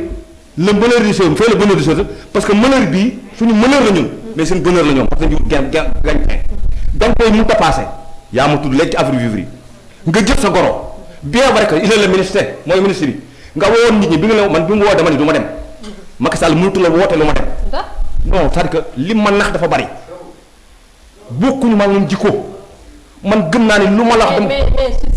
le bonheur du chef fait le bonheur du chef parce que bonheur bii suñu bonheur la ñun mais seen bonheur la ñoom parce que ñu gañ da nga koy mun a passé yaa ma tudd léegi ci affaire vivre yi nga jël sa goro bien vrai que il est le ministère mooy ministre bi nga woon nit ñi bi nga la man bi mu woo dama ni du ma dem Macky Sall mënatu la woote lu ma dem non c'est-à-dire que li ma nax dafa bari bokkuñu maa ngi jikko man gëm naa ni lu ma la wax. mais s'il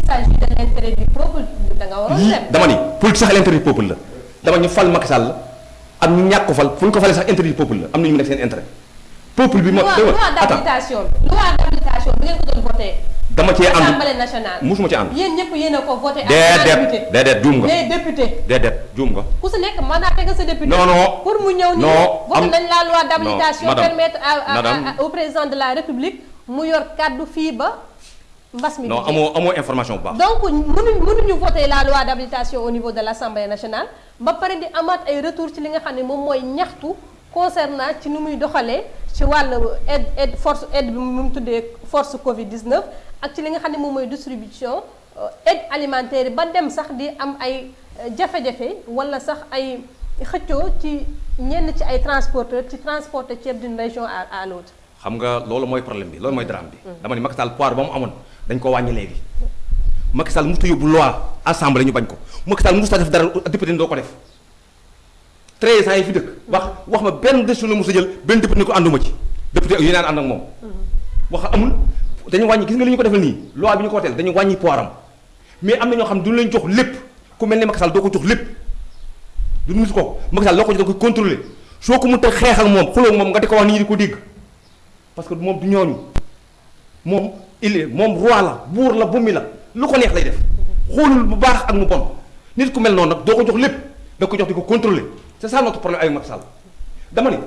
s'agit de l'intérêt du peuple da nga waroon dem. dama ni politique sax l'intérêt du peuple la dama ñu fal Macky Sall ak ñu ñàkk ko fal fu ñu ko falee sax intérêt du peuple la am na ñu nekk seen intérêt. peuple bi moo. loi d'habilitation bi ngeen ko doon voté. dama cee ànd Assemblée nationale. musuma ci ànd. yéen ñëpp yéen a ko voté. déedéet juum nga. les députés. déedéet juum nga. ku si nekk mandaté nga sa député. non pour mu ñëw nii. voté nañ la loi d'habilitation permettre au président de la République mu yor kàddu fii ba mbas mi. non amoo information bu baax. donc mënuñu voter la loi d'habilitation au niveau de l'Assemblée nationale ba pare di amaat ay retour ci li nga xam ne moom mooy ñaxtu concernant ci ni muy doxalee ci wàllu aide bi mu tuddee force Covid 19 ak ci li nga xam ne moom mooy distribution aide alimentaire ba dem sax di am ay jafe-jafe wala sax ay xëccoo ci ñenn ci ay transporteurs ci transporter ceeb d'une région à l'autre. xam nga loolu mooy problème bi loolu mooy drame bi. dama ni Macky Sall pouvoir ba mu amoon dañ ko wàññi léegi. Macky Sall mosut a yóbbu loi assemblée ñu bañ ko Macky Sall mosut a def dara député doo ko def 13 ans yi fi dëkk. wax ma benn décision la mos a jël benn député ni ko ànduma ci député yu naan ànd ak moom. wax amul dañu wàññi gis nga li ñu ko defal nii loi bi ñu ko woteel dañu wàññi pouvoir am mais am na ñoo xam ne duñu leen jox lépp ku mel ni Macky Sall doo ko jox lépp du musu ko Macky Sall loo ko jox da koy contrôler soo ko mënut a xeex ak moom xuloo moom nga di ko wax nit ñi di ko dégg. parce que moom du ñooñu moom moom roi la buur la bu mi la lu ko neex lay def xoolul bu baax ak mu bon nit ku mel noonu nag doo ko jox lépp da ko jox di ko contrôler c'est ça notre problème avec Macky Sall dama ni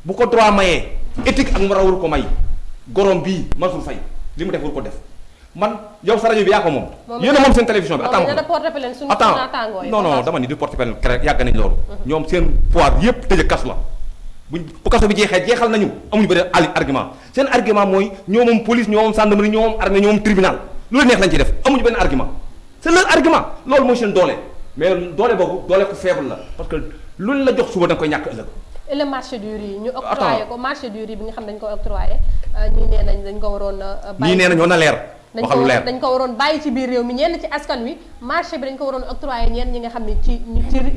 bu ko droit mayee éthique ak mu war ko may gorom bii Mansour Faye li mu def war ko def man yow sa rajo bi yaa ko moom. yéen a moom seen télévision bi. attends non dama ni di porte plainte rek yàgg nañ loolu. ñoom seen pouvoir yépp tëj kasu la. bu kaso bi jeexal nañu amuñu benn argument seen argument mooy ñoo moom police ñoo moom gendarmerie ñoo moom armée ñoo moom tribunal lu la neex lañ ci def amuñu benn argument c'est leur argument loolu mooy seen doole mais doole boobu doole ko faible la parce que luñ la jox suba da nga koy ñàkk ëllëg. et le marché du riz ñu octroyé ko marché du riz bi nga xam dañ ko octroyé ñii nee nañ dañ ko waroon bàyyi. ñii nee nañ ñoo na leer. waxal lu leer dañ ko waroon bàyyi ci biir réew mi ñenn ci askan wi marché bi dañ ko waroon octroyé ñenn ñi nga xam ni ci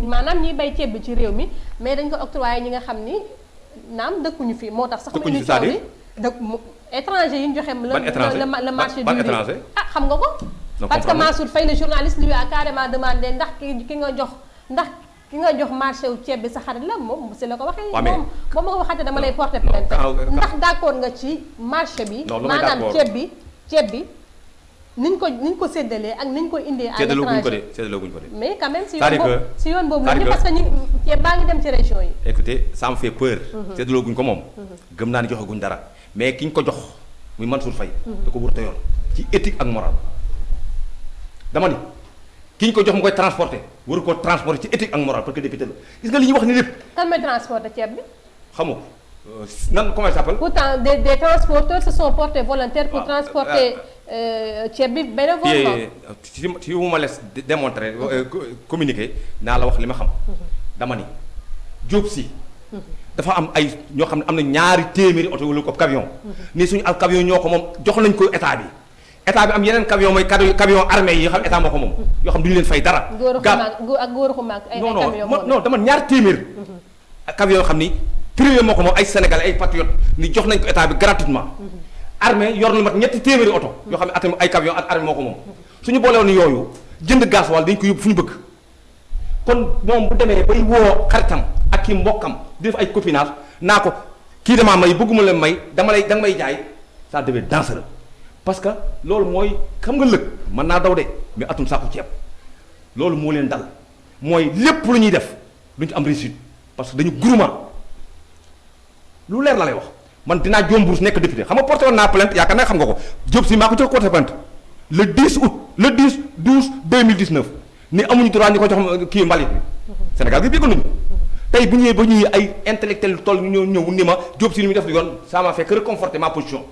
maanaam ñiy bay ceeb bi ci réew mi mais dañ ko octroyé ñi nga xam ni naam dëkkuñu fi moo tax sax mu indi coow bi dëkk étranger yi ñu joxe le marché du riz xam nga ko parce que Mansour Faye le journaliste lui a carrément demandé ndax ki nga jox marché wu ceeb bi sa xarit la moom si la ko waxee moom boo ma ko waxatee dama lay porter plainte ndax d'accord nga ci marché bi maanaam ceeb bi niñ ko séddalee ak niñ ko indee à l'étranger séddalooguñ ko de mais quand même si yoon boobu la ni parce que ñu ceeb baa ngi dem ci région yi écoutez ça me fait peur séddalooguñ ko moom gëm naa ni joxaguñ dara mais ki ñu ko jox muy Mansour Faye da ko wër te yor ci éthique ak morale dama ni ki ñu ko jox mu koy transporter waru ko transporter ci éthique ak morale parce que député la gis nga li ñuy wax ni lépp kan mooy transporter ceeb bi xamoo nan comment ça s'appelle pourtant des transporteurs se sont portés volontaires pour transporter ceeb bi bénévolement si wu ma laisse démontrer communiquer naa la wax li ma xam dama ni Diop si dafa am ay ñoo xam ne am na ñaari téeméeri oto wala ko camion ni suñu ak camion ñoo ko moom jox nañ ko état bi am yeneen camion mooy camion armée yi xam état moo ko moom yoo xam duñu leen fay dara góor xumaag ay camion non dama ñaari téeméer camion yoo xam ni privé moo ko moom ay sénégalais ay patriotes ni jox nañ ko état bi gratuitement armée yor na mat ñetti téeméeri oto yoo xam ne atam ay camion ak armée moo ko moom suñu boolewoon yooyu jënd gasoil dañ ko yóbbu fu ñu bëgg kon moom bu demee bay woo xaritam ak kii mbokkam di def ay copinage naa ko kii damaa may bëgguma leen may danga may jaay ça devient dangereux parce que loolu mooy xam nga lëg mën naa daw de mais atum sàkku ceeb loolu moo leen dal mooy lépp lu ñuy def duñu ci am réussite parce que dañu groupement lu leer la lay wax man dinaa joom bourse nekk député xam nga porté woon naa plainte yaakaar naa xam nga ko Diop si maa ko jox porté plainte le 10 août le 10 12 2019 ni amuñu droit ñu ko jox kii mbalit bi Sénégal gi béggoon nañu tey bu ñëwee ba ñuy ay intellectuel toll ñëw ni ma Diop si li muy def yoon ça m'a fait que reconforter ma position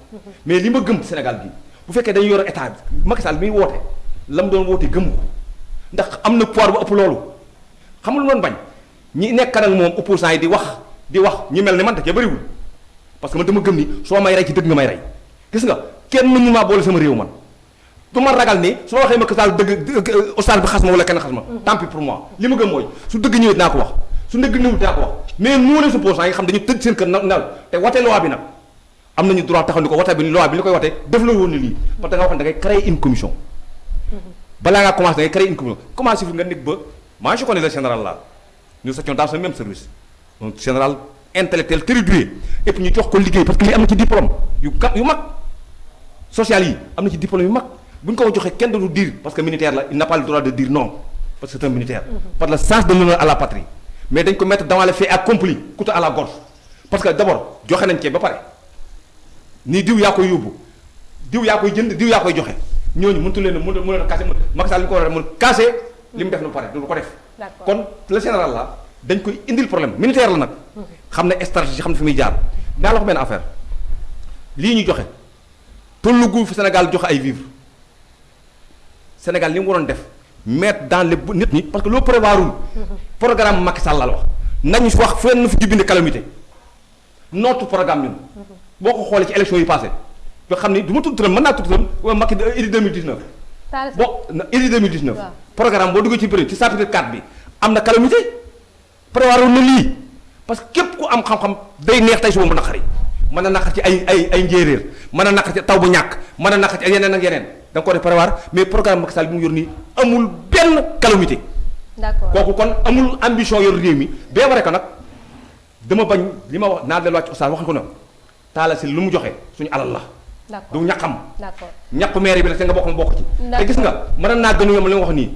mais li ma gëm Sénégal bi bu fekkee dañu yor état bi Macky Sall mi woote la mu doon woote gëm ko ndax am na pouvoir bu ëpp loolu xam nga lu doon bañ ñi nekk ak moom opposants yi di wax ñi mel ni man da cee bëriwul parce que man dama gëm ni soo may rey ci dëgg nga may rey gis nga kenn mënu maa boole sama réew man du ma ragal ni su ma waxee Macky Sall dëgg ustaas bi xas ma wala kenn xas ma tant pis pour moi li ma gëm mooy su dëgg ñëwee dinaa ko wax su dëgg ñëwul dinaa ko wax mais nous les opposants yi xam dañu tëj seen kër nal te wate loi bi nag am nañu droit taxaw ni ko wate bi loi bi li koy wate def la woon ni lii parce que da nga wax ne da ngay créer une commission balaa ngaa commencé da ngay créer une commission comment si nga nekk ba moi je connais le général là nous étions dans ce même service un général intellectuel très doué et puis ñu jox ko liggéey parce que lii am na ci diplôme yu mag social yi am na ci diplôme yu mag bu ñu ko joxee kenn du dire parce que militaire la il n'a pas le droit de dire non parce que c'est un militaire par le sens de l'honneur à la patrie mais dañ ko mettre dans les faits accomplis couteau à la gorge parce que d'abord joxe nañ cee ba pare nii diw yaa koy yóbbu diw yaa koy jënd diw yaa koy joxe ñooñu mëntu leen mën a casser Macky Sall li ko war a mën casser li mu def na ba pare du ko def kon le général là dañ koy indil problème militaire la nag xam ne stratégie xam ne fi muy jaar naa la wax benn affaire lii ñu joxe tollugu fi Sénégal joxe ay vivres Sénégal li mu waroon def mettre dans les nit ñi parce que loo prévoirul programme Macky Sall la wax nañu wax fenn fi ci bind calamité notre programme ñun boo ko xoolee ci élection yi passé yoo xam ni du ma tudd turam mën naa tudd turam wala Macky Idy 2019 bon Idy 2019 programme boo duggee ci bëri ci chapitre 4 bi am na calamité prévoirul na lii parce que képp ku am xam-xam day neex tey suba mu naqari mën a naqar ci ay njéeréer mën a naqar ci taw bu ñàkk mën a naqar ci yeneen ak yeneen da nga ko def prévoir mais programme Macky Sall bi mu yor nii amul benn calamité. d'accord kooku kon amul ambition yor réew mi bee bare ko nag dama bañ li ma wax naa delluwaat ci oustaz wax ko ne taala si lu mu joxe suñu alal la. d'accord du ñaqam. d'accord ñaqu maire bi nag te nga bokk ci. te gis nga mën naa gën a yomb li nga wax nii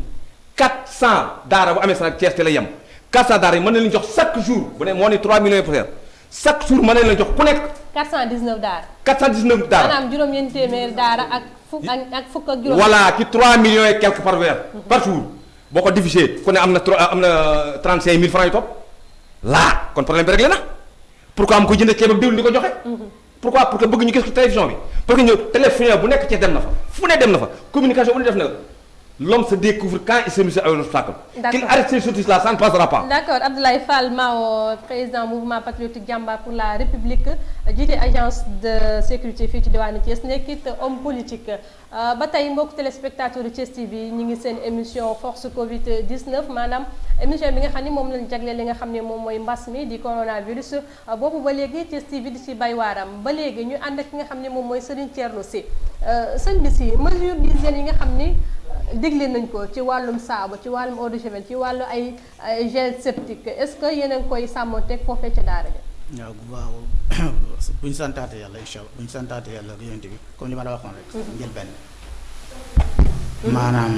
400 daara bu amee Sénégal Thiès te la yem 400 daara yi mën na leen jox chaque jour bu ne moo ni 3 millions et chaque jour mën na leen jox ku nekk. 419 daara. 419 daara maanaam juróom-ñeenti téeméer daara ak fukk ak juróom. voilà ci 3 millions et quelques par weer. par jour boo ko divisé ku ne am na 35000 francs yu topp laa kon problème bi réglé na pourquoi am ko jënd ceeb ak diwlin di ko joxe. pourquoi pour que bëgg ñu gis ko télévision bi parce que ñëw télévision bu nekk ci dem na fa fu ne dem na fa communication bu ne def na l'homme se découvre quand il se met à un obstacle. Qu'il arrête ces sottises-là, ça ne passera pas. D'accord, Abdoulaye Fall Mao, président mouvement patriotique Jàmbaar pour la République, jiite agence de sécurité fii ci diwaanu Thiès, nekkit homme politique. Ba tey mbokk téléspectateur de Thiès TV ñu ngi seen émission force Covid 19 maanaam émission bi nga xam ne moom lañ jagleel li nga xam ne moom mooy mbas mi di coronavirus boobu ba léegi Thiès TV di ci bay waaram ba léegi ñu ànd ak ki nga xam ne moom mooy Serigne Thierno Sy. Sëñ bi si mesure d'hygiène yi nga xam ni digle nañ ko ci wàllum saabu ci wàllum eau de javel ci wàllu ay gel septique est-ce que yéen a ngi koy sàmmonteeg foofee ca daara ji. waaw bu ñu santaate yàlla incha allah bu ñu santaate yàlla ak yonent bi comme li ma la waxoon rek. njël benn maanaam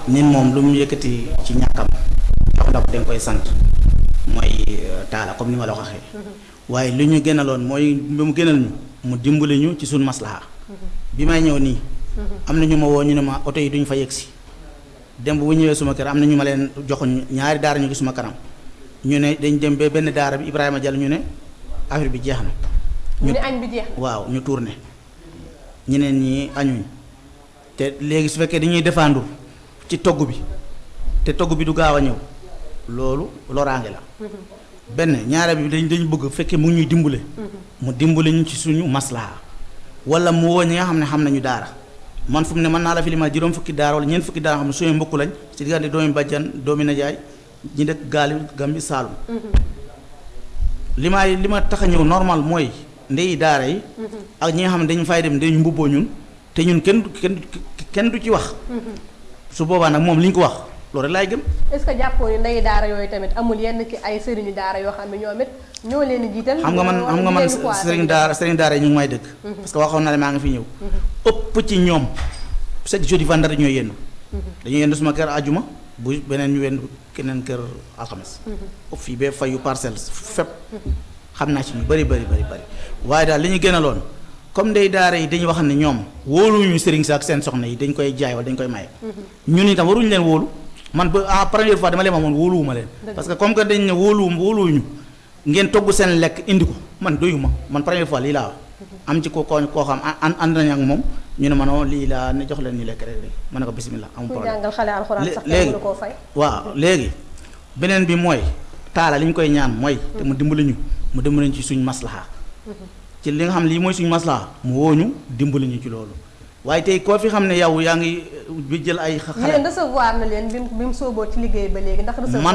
nit moom lu mu yëkkati ci ñàkkam jox la ko da nga koy sant mooy taala comme ni ma la ko waxee. waaye li ñu gënaloon mooy bi mu gënal ñu mu dimbali ñu ci suñu maslaha. bi may ñëw nii. am na ñu ma woo ñu ne ma oto yi duñ fa yegg si dem bu ñëwee suma kër am na ñu ma leen joxoon ñaari daara ñu ngi suma kanam ñu ne dañ dem ba benn daara bi Ibrahima Diallo ñu ne affaire bi jeex na. ñu ne añ bi jeex na waaw ñu tourné ñeneen ñi añuñ te léegi su fekkee dañuy défendre ci togg bi te togg bi du gaaw a ñëw loolu loraange la. benn ñaare bi dañ bëgg fekkee mu ñuy dimbale. mu dimbale ñu ci suñu maslaha wala mu woo ñi nga xam ne xam nañu daara. man fu mu ne mën naa la fi limal juróom fukki daara wala ñeent fukki daara xam ne suñu mbokk lañ ci diggante doomi bàjjan doomi najaay ñi dëkk gaali Gambi Saalum li ma tax a ñëw normal mooy ndeyi daara yi ak ñi nga xam ne dañu fay dem dañu mbubboo ñun te ñun kenn du ci wax su boobaa nag moom li ñu ko wax loolu rek laay gëm. est-ce que jàppoo ni ndeyi daara yooyu tamit amul yenn ki ay sëriñu daara yoo xam ne ñoom it ñoo leen di jiital. xam nga man sëriñ daara yi ñu ngi may dëkk parce que waxoon na ne maa ngi fi ñëw ëpp ci ñoom chaque jeudi vendredi ñooy yendu dañuy yendu suma kër ajuma bu beneen ñu yendu keneen kër alxames ëpp fii ba fayu parcelles fépp xam naa ci ñu bëri waaye daal li ñu gënaloon comme ndey daara yi dañuy wax ne ñoom wóoluñu sëriñ sa ak seen soxna yi dañ koy jaay wala dañ koy maye ñun itam waruñu leen wóolu man ba première fois dama leen wax moom wóoluwuma leen parce que comme que dañ ne wóoluwuñu ngeen togg seen lekk indi ko man doyuma man première fois lii laa wax am ci koo xam ànd nañ ak moom ñu ne ma non lii laa ne jox leen ñu lekk rek ma ne ko bismillah amul problème jàngal xale alxuraan sax léegi koo fay waaw léegi beneen bi mooy taala li ñu koy ñaan mooy te mu dimbali ñu ci suñ maslaha ci li nga xam lii mooy suñu maslaha mu woo ñu dimbali ñu ci loolu waaye tey koo fi xam ne yow yaa ngi bi jël ay xale leen recevoir na leen bi mu sooboo ci liggéey ba léegi ndax recevoir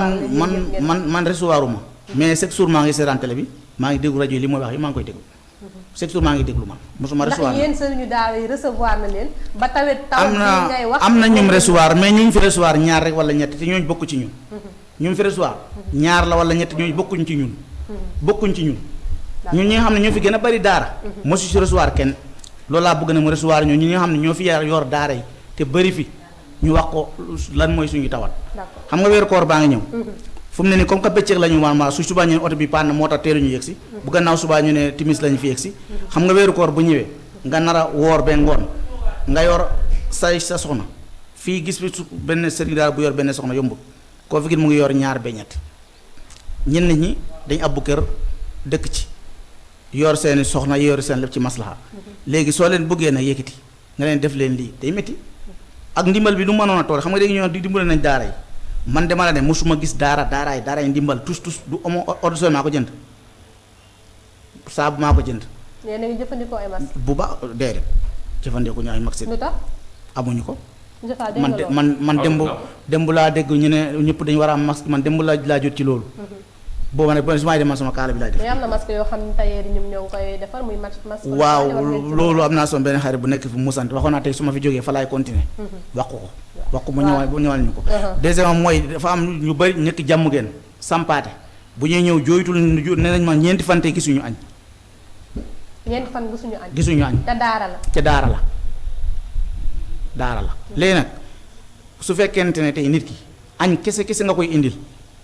man recevoiruma mais chaque jour maa ngi seetaan télé bi maa ngi déglu rajo yi li mooy wax yi maa ngi koy déglu chaque jour maa ngi déglu man mosuma recevoir ndax yéen sëriñu daara yi recevoir na leen ba tawet taw ngay wax am na ñum recevoir mais ñu fi recevoir ñaar rek wala ñett te ñooñu bokku ci ñun ñu fi recevoir ñaar la wala ñett ñooñu bokkuñ ci ñun ñun ñi nga xam ne ñoo fi gën a bari daara mosu ci recevoir kenn loolu laa bëgg na mu recevoir ñi nga xam ne ñoo fi yor daara yi te bari fi ñu wax ko lan mooy suñu tawat xam nga weeru koor baa ngi ñëw fu mu ne nii comme que bëccëg la ñu ma su subaa ñu ne oto bi panne moo tax teelu ñu yegg si bu gannaaw subaa ñu ne timis la ñu fi yegg si xam nga weeru koor bu ñëwee nga nar a woor ba ngoon nga yor sa soxna fii gis fi benn sëriñ daal bu yor benn soxna yombul koo fi gis mu ngi yor ñaar ba ñett ñenn ñi dañ abbu kër dëkk ci yor seeni soxna yor seen lépp ci maslaha léegi soo leen bëggee nag yëkkati nga leen def leen lii day métti ak ndimbal bi du mënoon a tool xam nga léegi ñoo di dimbale nañ daara yi man dama la ne mosuma gis daara yi ndimbal tous du amoo ordre maa ko jënd saabu maa ko jënd. yéen a ngi jëfandikoo ay masques. bu baax déedéet jëfandikoo ñu ay masques. lu tax amuñu ko. man démb laa dégg ñu ne ñëpp dañu war a am masque man démb laa jot ci loolu. boobu nag su ma dem sama kaala bi laay def. mais am na masque yoo xam ne tailleur yi ñoom ñoo ngi koy defar muy masque. waaw loolu am naa sama benn xarit bu nekk fi mu sant waxoon naa tey su ma fi jógee fa laay continuer. wax ko mu ñëwal ñu ko. deuxièmement mooy dafa am ñu bari ñekk jàmm ngeen sampaate bu ñuy ñëw jooytul ne nañ ma ñeenti fan tey gisuñu añ. ñeenti fan gisuñu añ. te daara la. léegi nag su fekkente ne tey nit ki añ kese nga koy indil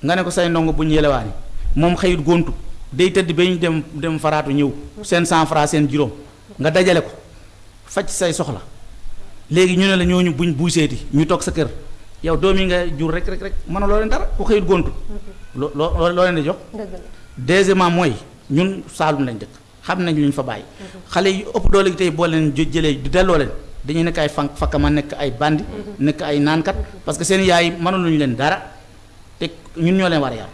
nga ne ko say ndongo bu ñu yelewaani moom xëyut gontu day tëdd ba ñu dem faraatu ñëw seen 100 francs seen juróom nga dajale ko faj say soxla léegi ñu ne la ñooñu buñ buy seeti ñu toog sa kër yow doom yi nga jur rek mën a loo leen dara ku xëyut gontu loo leen di jox. deuxièmement mooy ñun Saalum lañ dëkk xam nañ lu ñu fa bàyyi. xale yi ëpp doole gi tey boo leen jëlee di delloo leen dañuy nekk ay fakkama nekk ay bandi nekk ay naankat parce que seen yaay mënuluñu leen dara te ñun ñoo leen war a yar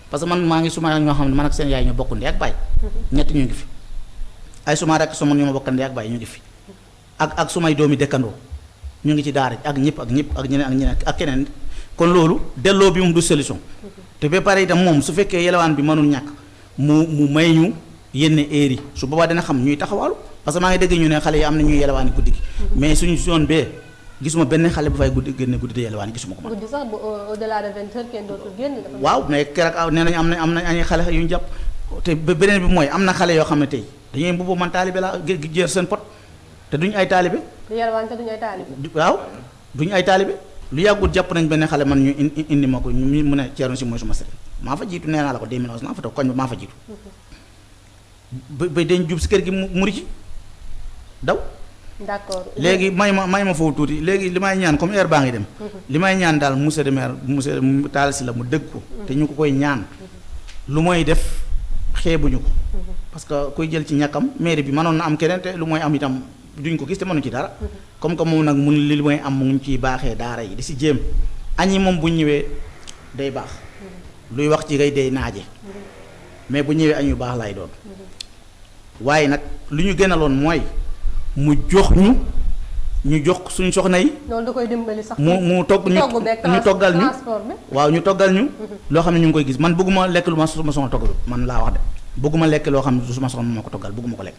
parce que man maa ngi suma ñoo xam ne man ak seen yaay ñoo bokk ndey ak baay ñett ñu ngi fi ay suma rek suma ñoo ma bokk ndey ak baay ñu ngi fi ak sumay doomi dëkkandoo ñu ngi ci daara ak ñëpp ak ñeneen ak keneen kon loolu delloo bi moom du solution te ba pare itam moom su fekkee yelawaan bi mënul ñàkk mu may ñu yenn heure yi su boobaa dina xam ñuy taxawaalu parce que maa ngi dégg ñu ne xale yi am na ñuy yelewaani guddi gi mais suñu zone bee gisuma benn xale bu fay génne guddi de yelewaani gisuma ko man. guddi sax bu au-delà de 20 heures kenn dootul génn. waaw mais keroog nee nañu am na ay xale yu ñu jàpp te beneen bi mooy am na xale yoo xam ne tey dañuy mbubboo man taalibe la jër seen pot te duñu ay taalibe. du yelwaan te duñu ay taalibe. waaw duñu ay taalibe lu yàggul jàpp nañ benn xale man ñu indi ma ko ñu mu ne Thierno si mooy suma sëriñ maa fa jiitu nee naa la ko 2011 naa fa toog koñ ba maa fa jiitu ba dañ jub si kër gi muri ci daw. d'accord léegi may ma foofu tuuti léegi li may ñaan comme heure baa ngi dem. li may ñaan daal monsieur le maire monsieur Talla Sylla mu dëgg ko. te ñu ko koy ñaan. lu mooy def xeebuñu ko. parce que kuy jël ci ñàkkam mairie bi mënoon na am keneen te lu mooy am itam duñ ko gis te mënuñ ci dara. comme que moom nag mu li mooy am mu ngi ciy baaxee daara yi di si jéem añi moom bu ñëwee day baax. luy wax ci ngay day naaje. mais bu ñëwee añ yu baax lay doon. waaye nag lu ñu gënaloon mooy. mu jox ñu jox suñu soxna yi. loolu da koy dimbali sax. mu togg ñu toggal ñu waaw ñu toggal ñu. loo xam ne ñu ngi koy gis man bëgguma lekk lu ma suma soxna toggal man laa wax de bëgguma lekk loo xam ne suma soxna moo ko toggal bëgguma ko lekk.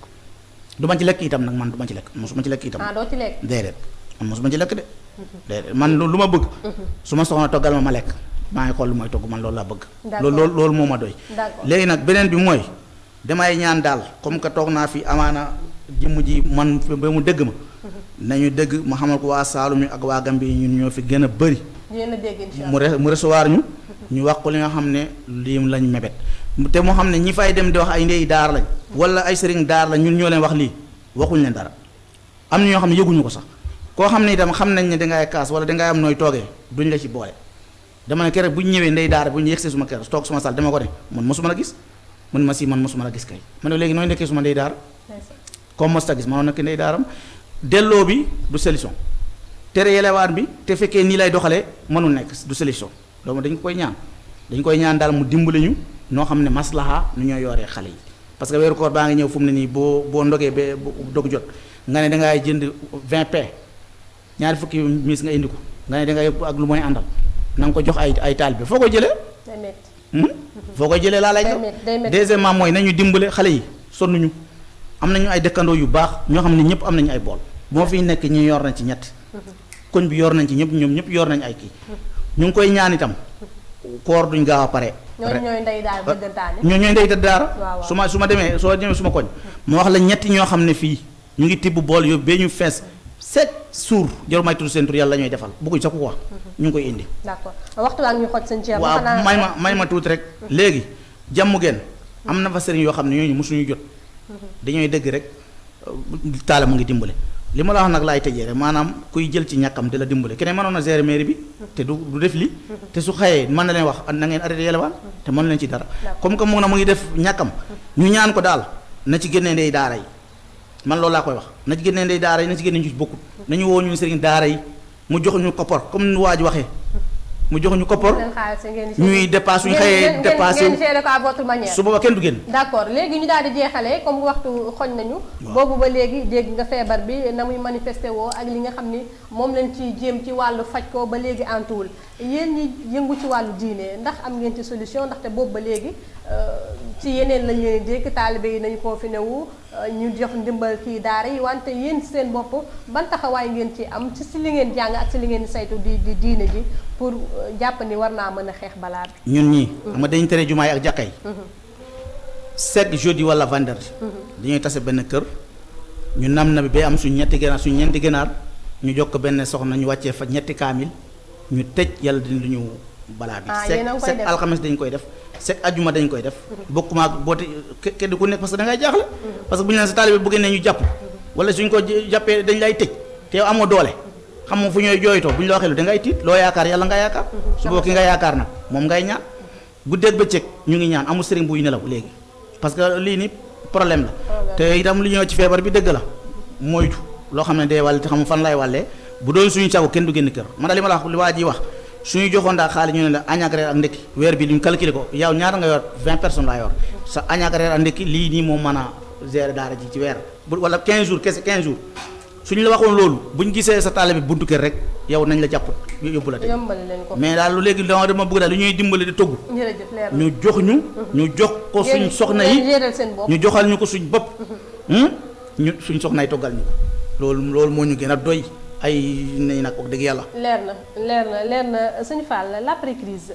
du ma ci lekk itam nag man du ma ci lekk mosuma ci lekk itam. doo ci lekk. déedéet man mosuma ci lekk de. déedéet man lu ma bëgg. suma soxna toggal ma lekk maa ngi xool lu may togg man loolu laa bëgg. loolu moo ma doy. léegi nag beneen bi mooy damay ñaan daal comme que toog naa fi amaana jëmm ji man ba mu dëgg ma nañu dëgg ma xamal ko waa Saalum ak waa Gambie ñun ñoo fi gën a bëri mu recevoir ñu wax ko li nga xam ne lii lañ mebet te moo xam ne ñi fay dem di wax ay ndey daar lañ wala ay sëriñ daar lañ ñun ñoo leen wax lii waxuñ leen dara am na ñoo xam ne yëguñu ko sax koo xam ne itam xam nañ ne dangay kaas wala dangay am nooy toogee duñ la ci boole dama ne keroog bu ñu ñëwee ndey daar bu ñu yegsee suma kër toog suma sal dama ko ne man mosuma la gis man mosuma la gis kay ma ne léegi nooy nekkee suma ndey daar comme mos ta gis mënoon nekk ndey daaram delloo bi du solution tere yelewaan bi te fekkee nii lay doxalee mënul nekk du solution donc dañ koy ñaan daal mu dimbali ñu noo xam ne maslaha nu ñoo yoree xale yi parce que weeru koor baa ngi ñëw fu mu ne nii boo ndogee ba dog jot nga ne dangay jënd 20 p ñaari fukki mis nga indi ko nga ne dangay ak lu mooy àndal na nga ko jox ay taalibe foo koy jëlee foo koy jëlee laa lay deuxièmement mooy nañu dimbale xale yi sonnuñu am nañu ay dëkkandoo yu baax ñoo xam ne ñëpp am nañu ay bool moo fi nekk ñi yor nañ ci ñett koñ bi yor nañ ci ñëpp ñoom ñëpp yor nañ ay kii ñu ngi koy ñaan itam koor duñ gaaw a pare. ñooy ndey daara dëggantaane. ñooy ndey daara. su ma demee soo demee suma koñ ma wax la ñetti ñoo xam ne fii ñu ngi tibb bool yóbbu bee ñu fees 7 jours jarul may tudd seen tur yàlla la ñuy defal bëgguñ sax ku ko wax ñu ngi koy indi. d'accord waxtu waa ngi ñu xoj seen ceeb. waaw may ma tuuti rek. léegi jàmm geen am na fa sëriñ yoo xam ne ñooñu mosuñu jot. dañooy dëgg rek taala mu ngi dimbale li ma la wax nag laay tëjee rek maanaam kuy jël ci ñàkkam di la dimbale keneen mënoon na gérer mairie bi te du def li te su xëyee mën na leen wax na ngeen arrêté yelewaan te mënu leen ci dara comme que moom na mu ngi def ñàkkam ñu ñaan ko daal na ci génnee ndey daara yi man loolu laa koy wax na ci génnee ndey daara yi na ci génnee ñu ci bokkut nañu woo ñu sëriñ daara yi mu jox ñu koppar comme ni waa ji waxee mu jox ñu koppar ñuy dépasse suñu xëyee dépassé su booba kenn du génn. d'accord léegi ñu daal di jeexalee comme waxtu xoñ nañu. boobu ba léegi dégg nga feebar bi na muy manifesté woo ak li nga xam ni moom lañ ci jéem ci wàllu faj ko ba léegi antuwul yéen ñi yëngu ci wàllu diine ndax am ngeen ci solution ndaxte boobu ba léegi ci yeneen lañ leen dégg taalibe yi nañu confiné wu ñu jox ndimbal kii daara yi wante yéen seen bopp ban taxawaay ngeen ci am ci si li ngeen jàng ak si li ngeen saytu di diine ji pour jàpp ni war naa mën a xeex balaa bi. ñun ñii. xam nga dañu tere jumaa yi ak jàkka yi. chaque jeudi wala vendredi. dañuy tase benn kër ñu nam na bi ba am suñ ñeenti ganaar ñu jokk benn soxna ñu wàccee fa ñetti kaamil ñu tëj yàlla dina ñu balaa bi. chaque alxames dañ koy def chaque ajuma dañ koy def. bokkuma ak boote kenn ku nekk parce que da ngay jaaxle. parce que bu ñu leen sa taalibe bëgg ne ñu jàpp. wala suñ ko jàppee dañ lay tëj te yow amoo doole. xam nga fu ñooy jooytoo bu ñu la waxee lu da ngay tiit loo yaakaar yàlla nga yaakaar su boo ki nga yaakaar nag moom ngay ñaan guddeeg bëccëg ñu ngi ñaan amul sëriñ buy nelaw léegi parce que lii ni problème la te itam li ñëw ci feebar bi dëgg la moytu loo xam ne day wàll te xam fan lay wàllee bu doon suñu sago kenn du génn kër man daal li ma la wax li waa ji wax suñu joxoon daal xaalis ñu ne la añ ak reer ak ndekki weer bi duñ calculer ko yow ñaata nga yor 20 personnes laa yor sa añ ak reer ak ndekki lii nii moom mën a gérer daara ji ci weer bu wala 15 jours kese 15 jours suñu la waxoon loolu buñ gisee sa taalibe bi buntu kër rek yow nañ la jàpp yóbbu la te yombal leen ko. mais daal lu léegi dama bëgg daal li ñuy dimbali di togg jërëjëf leer na. ñu jox ñu jox ko suñ soxna yi géral seen bopp. ñu joxal ñu ko suñ bopp ñu suñ soxna yi toggal ñu ko loolu moo ñu gën a doy ay nañ nag wax dëgg yàlla. leer na sëñ Fall l'après crise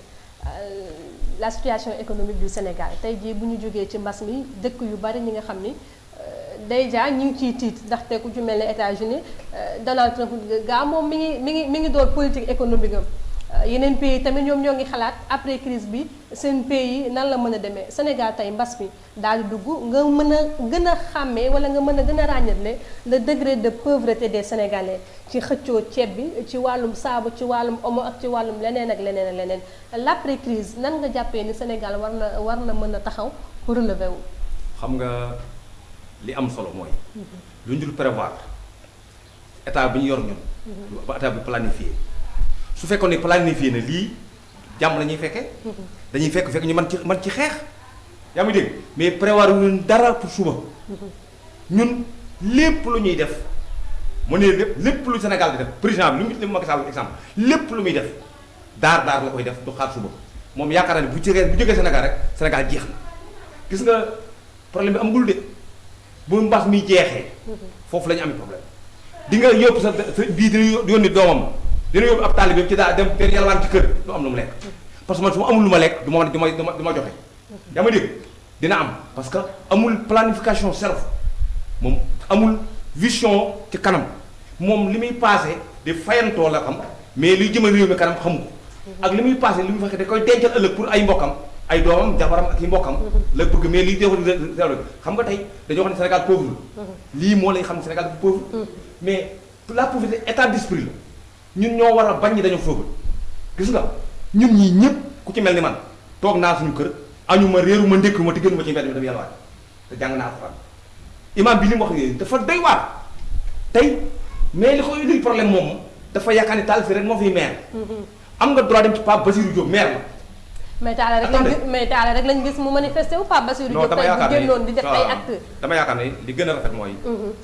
la situation économique du Sénégal tey jii bu ñu jógee ci mbas mi dëkk yu bari ñi nga xam ni déjà ñu ngi ciy tiit ndaxte ku ci mel ne États-Unis Donald Trump gaa moom mi ngi door politique économique am yeneen pays tamit ñoom ñoo ngi xalaat après crise bi seen pays nan la mën a demee Sénégal tey mbas mi daal di dugg nga mën a gën a xàmmee wala nga mën a gën a ràññatle le degré de pauvreté des Sénégalais ci xëccoo ceeb bi ci wàllum saabu ci wàllum omo ak ci wàllum leneen ak leneen l'après crise nan nga jàppee ni Sénégal war na mën a taxaw pour relever wu. xam nga li am solo mooy. lu ñu dul prévoir état bi ñu yor ñun. ba état bi planifié su fekkoon ne planifié na lii jàmm la ñuy fekkee. dañuy fekk ñu man ci xeex. yaa ngi dégg mais prévoir ñun dara pour suba. ñun lépp lu ñuy def mu ne lépp lu Sénégal di def président bi lu mu Macky Sall exemple lépp lu muy def daar la koy def du xaar suba moom yaakaar naa ne bu jógee Sénégal rek Sénégal jeex na gis nga problème bi amagul de. bu mbas mi jeexee foofu la ñu amee problème di nga yóbbu sa bii dina yónni doomam dina yóbbu ab taalibe ci daa dem benn yalwaan ci kër du am lu mu lekk parce que man su ma amul lu ma lekk du ma joxe yaa ma dégg dina am parce que amul planification self moom amul vision ci kanam moom li muy passé di fayantoo la xam mais liy jëmal réew mi kanam xamu ko ak li muy passé li muy fexe da koy dencal ëllëg pour ay mbokkam ay doomam jabaram ak i mbokkam la bëgg mais lii déw xam nga tey dañoo xam ne Sénégal pauvre lii moo lay xam ne Sénégal pauvre mais la pauvreté état d'esprit la ñun ñoo war a bañ ñi dañoo pauvre gis nga ñun ñii ñëpp ku ci mel ni man toog naa suñu kër añu ma réeru ma ndékku ma te gënu ma ci mbedd mi dem yàlla waay te jàng naa alxuraan imam bi li mu wax yooyu dafa doy waar tey mais li ko indi problème moom dafa yaakaar ni taal fi rek moo fiy maire am nga droit dem ci Pape Basirou Diop maire la mais taala rek lañ gis mu manifesté wu Pape Bassirou Diop tey bu génnoon di def ay actes. dama yaakaar ne li gën a rafet mooy.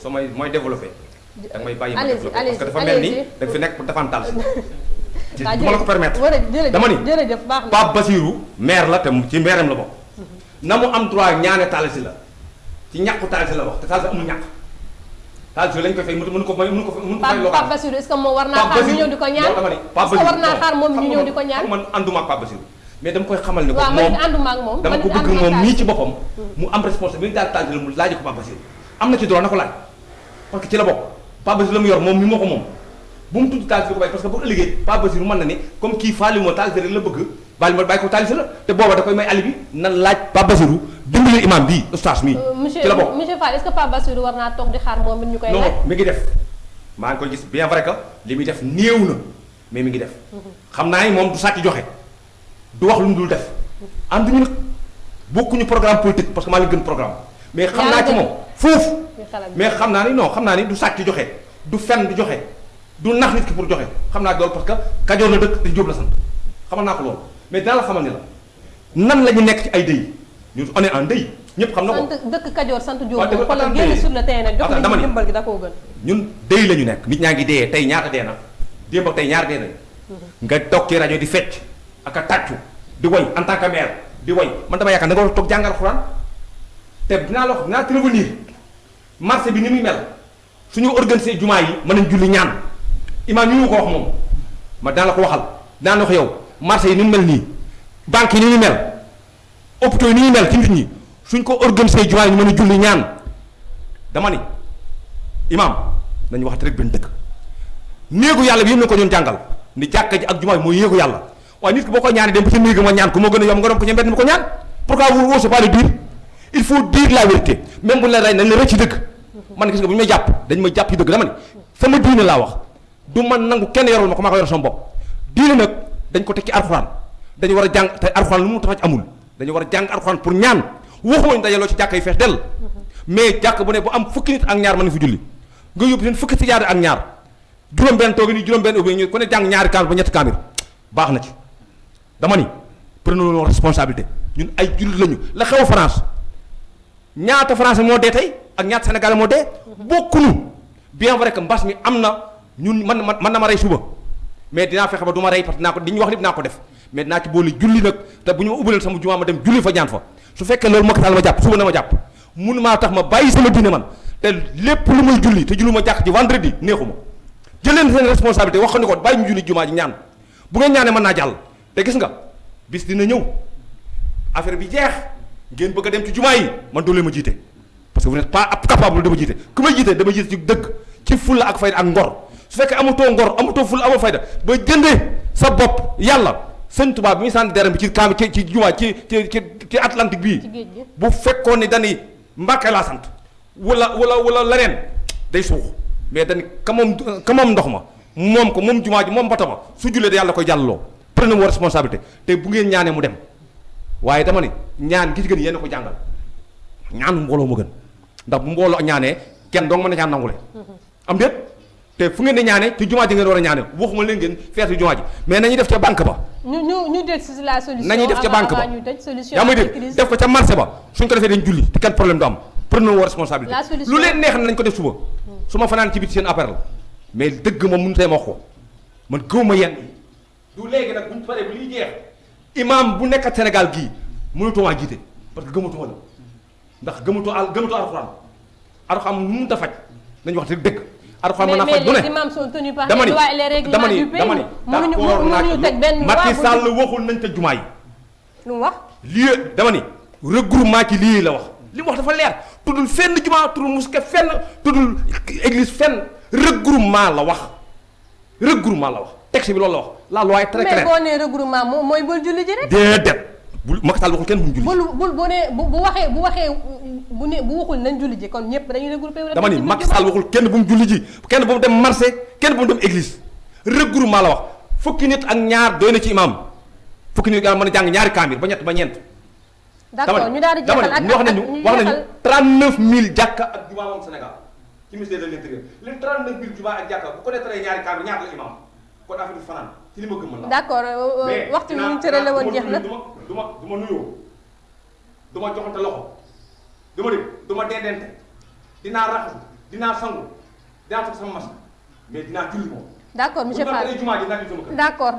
soo mooy développé. da nga may bàyyi ma développé parce que dafa mel ni da nga fi nekk pour defantal si. du ma la ko permettre dama ni jërëjëf baax na Pape Bassirou maire la te ci maireem la bokk. na mu am droit ñaane Talla Sylla ci ñàkku Talla Sylla la wax te Talla Sylla amul ñàkk Talla Sylla lañ koy fay mënu ko fay loo Pape Bassirou est-ce que moom war naa xaar ñu ñëw di ko ñaan est-ce que war naa xaar moom ñu ñëw di ko ñaan man ànduma ak Pape Bassirou mais dama koy xamal ni ko waaw man ànduma ak moom dama ko bëgg moom mii ci boppam mu am responsabilité daal Talla Sylla mu laaj ko Pape Bassirou am na ci droit na ko laaj parce que ci la bokk Pape Bassirou la mu yor moom mi moo ko moom bu mu tudd Talla Sylla ko bàyyi parce que bu ëllëgee Pape Bassirou mën na ni comme kii faali moo Talla Sylla la bëgg bàyyi ko Talla Sylla te booba da koy may alibi nan laaj Pape Bassirou dimbali imam bii ustaas mii ci la bokk monsieur Fall est-ce que Pape Bassirou war naa toog di xaar moom it ñu koy laaj non mi ngi def maa ngi koy gis bien vrai que li muy def néew na mais mi ngi def xam naa ni moom du sàcc joxe du wax lu mu dul def ànduñu nag bokkuñu programme politique parce que maa ngi gën programme mais xam naa ci moom foofu mais xam naa ni du sàcc joxe du fen du joxe du nax nit ki pour joxe xam naa loolu parce que Kajoor la dëkk te Jóob la sant xamal naa ko loolu mais dina la xamal ni la nan la ñu nekk ci ay dëy ñun on est en dëy ñëpp xam na ko dëkk Kajoor sant Jóob moom xoolal génn sur le terrain jox nañu dimbal gi da koo gën ñun dëy la ñu nekk nit ñaa ngi dee tey ñaata dee na démb ak tey ñaata dee nañ nga toog ci rajo di fecc ak a tàccu di woy en tant que maire di woy man dama yaakaar da nga war a toog jàngal Alxuraan te dinaa la wax dinaa te revenir marché bi ni muy mel suñu organisé jumaa yi mën nañ julli ñaan imaam ñu ko wax moom ma dinaa la ko waxal dinaa la wax yow marché yi ni mu mel nii banque yi ni ñu mel hôpitaux yi ni ñu mel ci nit ñi suñ ko organisé jumaa yi ñu mën a julli ñaan dama ni imaam nañu waxte rek benn dëkk néegu yàlla bi yëpp na ko ñun jàngal ni jàkka ji ak jumaa yi mooy yéegu yàlla waaye nit ki boo ko ñaanee dem ba ci néegu ma ñaan ko moo gën a yomb nga dem ko ci mbedd mi ko ñaan pourquoi vous osez pas le dire il faut dire la vérité même bu la rey nañ la rëcc ci dëgg man gis nga bu ñu may jàpp dañ may jàpp ci dëgg dama ni sama diine laa wax du man nangu kenn yorul ma ko maa ko yor sama bopp diine nag dañ ko teg ci alxuraan dañu war a jàng te alxuraan lu mu tax amul dañu war a jàng alxuraan pour ñaan waxuñu dajaloo ci jàkka yi fees dell mais jàkk bu ne bu am fukki nit ak ñaar mën na fi julli nga yóbbu leen fukki sijaada ak ñaar juróom-benn toogi nii juróom-benn ubbi ñu ku ne jàng ñaari kaamir ba ñetti kaamir baax na ci dama ni prenons nos responsabilités ñun ay jullit lañu la xew France ñaata français moo dee tey ak ñaata sénégalais moo dee bokkuñu bien vrai que mbas mi am na ñun man na ma rey suba mais dinaa fexe ba du ma rey parce que dinaa ko di ñu wax ni dinaa ko def mais dinaa ci boole julli nag te bu ñu ma ubbileen sama jumaa ma dem julli fa ñaan fa su fekkee loolu Macky Sall ma jàpp suba na ma jàpp mun maa tax ma bàyyi sama diine man te lépp lu muy julli te julli ma jàkk ji vendredi neexuma jël leen seen responsabilité wax ni ko bàyyi ñu julli jumaa ji ñaan bu ngeen ñaanee mën naa jàll te gis nga bis dina ñëw affaire bi jeex ngeen bëgg a dem ci jumaa yi man doo leen ma jiite parce que vous n'êtes pas capable dama jiite ku may jiite dama jiite ci dëgg ci fulla ak fayda ak ngor su fekkee amatoo ngor amatoo fulla amoo fayda ba jëndee sa bopp yàlla sëñ Tuubaa bi muy sànni deram bi ci camp ci jumaa ci Atlantique bii bu fekkoon ni dañuy Mbàkke laa sant wala leneen day suux mais dañu ka moom ndox ma moom ko moom jumaa ji moom bato ma su jullee da yàlla koy jàllaloo prenez vos responsabilités te bu ngeen ñaanee mu dem waaye dama ne ñaan gis gën yéen ko jàngal ñaan mbooloo mu gën ndax bu mbooloo ñaanee kenn dong mën na ñaan nangule am déet te fu ngeen di ñaanee ci jumaa ji ngeen war a ñaanee waxuma leen ngeen feetu jumaa ji mais nañuy def ca banque ba ñu def ci la solution nañuy def ca banque ba yaa may dégg def ko ca marché ba suñ ko defee dañ julli te kenn problème du am prenons vos responsabilités lu leen neex nañ ko def suba su ma fanaan ci biti seen affaire la mais dëgg moom mënu tey ma wax ko man gëw ma yenn du léegi nag buñ paree bu liy jeex imam bu nekk Sénégal gii mënutuma jiite parce que gëmatuma la ndax gëmatoo alxuraan mënut a faj nañu wax dëgg alxuraan mën naa faj bu ne mais les imams sont tenus par dama les lois et les règlements du pays mënuñu teg benn loi Macky Sall waxul nañ te jumaa yi lu mu wax lii dama ni regroupement ci lii la wax li mu wax dafa leer tuddul fenn jumaa tuddul mosquée fenn tuddul église fenn regroupement la wax texte bi loolu la wax la loi est très claire. mais boo nee regroupement mooy bul julli ji rek. déedéet bu Macky Sall waxul kenn bu ñu julli. bu waxul nañ julli ji kon ñëpp dañuy regroupé. dama ni Macky Sall waxul kenn bu mu julli ji kenn bu mu dem marché kenn bu mu dem église regroupement la wax fukki nit ak ñaar doy na ci imam fukki nit ak mën a jàng ñaari kaamir ba ñett ba ñeent. d'accord ñu daal di jeexal ak wax nañu 39000 jàkka ak jumaa moom Sénégal ci ministère de l'intérieur leen 39000 jumaa ak jàkka bu ko nettalee ñaari kaamir ñaata la imam kon affaire bi fanaan ci li ma gëm la. d'accord waxtu bi ñu tërale woon jeex na. du ma nuyoo du ma joxante loxo du ma dégg du ma dendente dinaa raxasu dinaa sangu dinaa toog sama masque mais dinaa julli moom. d'accord monsieur Fall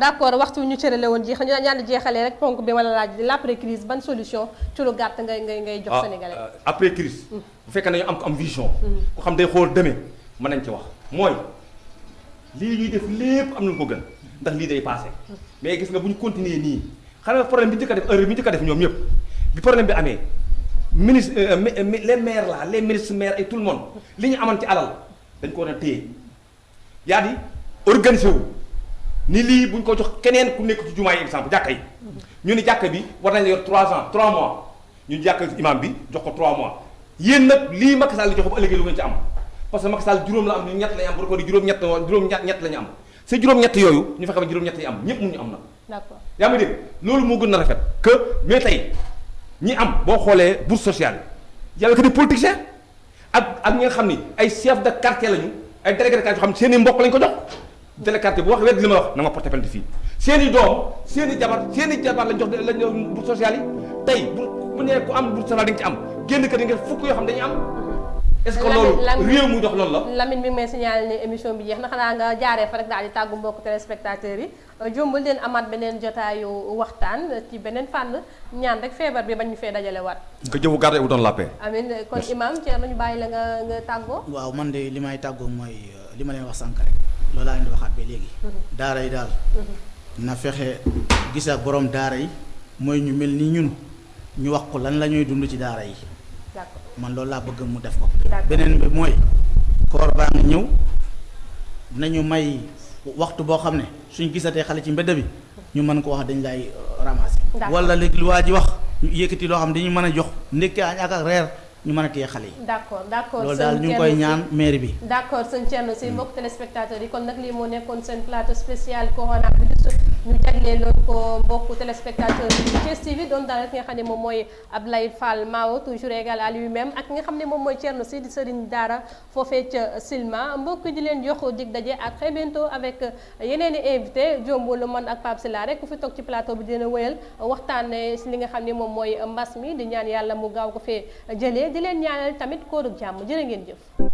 d'accord waxtu bi ñu tërale woon jeex na ñaan jeexalee rek ponk bi ma la laaj l'après crise ban solution ci lu gàtt ngay jox sénégalais. après crise bu fekkee nañu am vision. ku xam day xool demee mën nañ ci wax mooy. lii ñuy def lépp am nañu ko gën ndax lii day passé mais gis nga bu ñu continuer nii xam nga problème bi njëkk a def erreur bi njëkk a def ñoom ñëpp bi problème bi amee ministre les maires là les ministres maires et tout le monde li ñu amoon ci alal dañ ko war a téye yaa di organisé wu ni lii bu ñu ko jox keneen ku nekk ci jumaa yi exemple jàkka yi ñu ni jàkka bi war nañ la yor 3 ans 3 mois ñu jàkka imam bi jox ko 3 mois yéen nag lii Macky Sall li jox ko ba ëllëgee lu ngeen ci am parce que Macky Sall juróom la am ñu ñett lañu am bu ko di juróom-ñett la ñu am c'est juróom-ñett yooyu ñu fexe ba juróom-ñett yi am ñëpp mun ñu am na. d'accord yaa ngi dégg loolu moo gën na rafet que mais tey ñi am boo xoolee bourse sociale yi yàlla que des politiciens ak ñi nga xam ni ay chef de quartier lañu ay délégué de quartier yoo xam ne seen i mbokk lañu ko jox délégué quartier bu wax wedd li ma wax na ma porté plainte fii seen i doom seen i jabar lañ jox bourse sociale yi tey bu nee ku am bourse sociale di nga ci am génn kër yi nga fukk yoo xam dañuy am. est-ce que loolu réew mu jox loolu la. Lamine bi may signalé ne émission bi jeex na xanaa nga jaaree fa rek daal di tàggu mbokk téléspectateurs yi jombul leen amaat beneen jotaayu waxtaan ci beneen fànn ñaan rek feebar bi bañ ñu fee dajale waat. que Dieu vous garde et vous donne la paix. amiin kon imam Thierno ñu bàyyi la nga tàggoo. waaw man de li may tàggoo mooy li ma leen wax sànq rek loolu laa leen di waxaat ba léegi. daara yi daal. na fexe gis ak borom daara yi mooy ñu mel ni ñun ñu wax ko lan la ñuy dund ci daara yi. d'accord man loolu laa bëgg mu def ko. beneen bi mooy koor baa nga ñëw nañu may waxtu boo xam ne suñ gisatee xale ci mbedd bi ñu mën ko wax dañ lay ramasser. wala léegi lu waa ji wax ñu yëkkati loo xam dañu mën a jox ndekki añ ak reer ñu mën a téye xale yi. d'accord loolu daal ñu ngi koy ñaan mairie bi. d'accord sëñ Thierno si mbokk téléspectateurs yi kon nag lii moo nekkoon seen plateau spécial coronavirus ñu jagleeloon ko mbokku téléspectateur yi Thiès TV doon daal ki nga xam ne moom mooy Ablaye Fall Mao toujours égal à lui-même ak ki nga xam ne moom mooy Thierno Sy di Serigne Daara foofee ca Silma mbokk di leen jox dig daje à très bientôt avec yeneen i invité jombul man ak Pape Sylla rek ku fi toog ci plateau bi dina wëyal waxtaane si li nga xam ne moom mooy mbas mi di ñaan yàlla mu gaaw ko fee jëlee di leen ñaanal tamit kóorug jàmm jërë ngeen jëf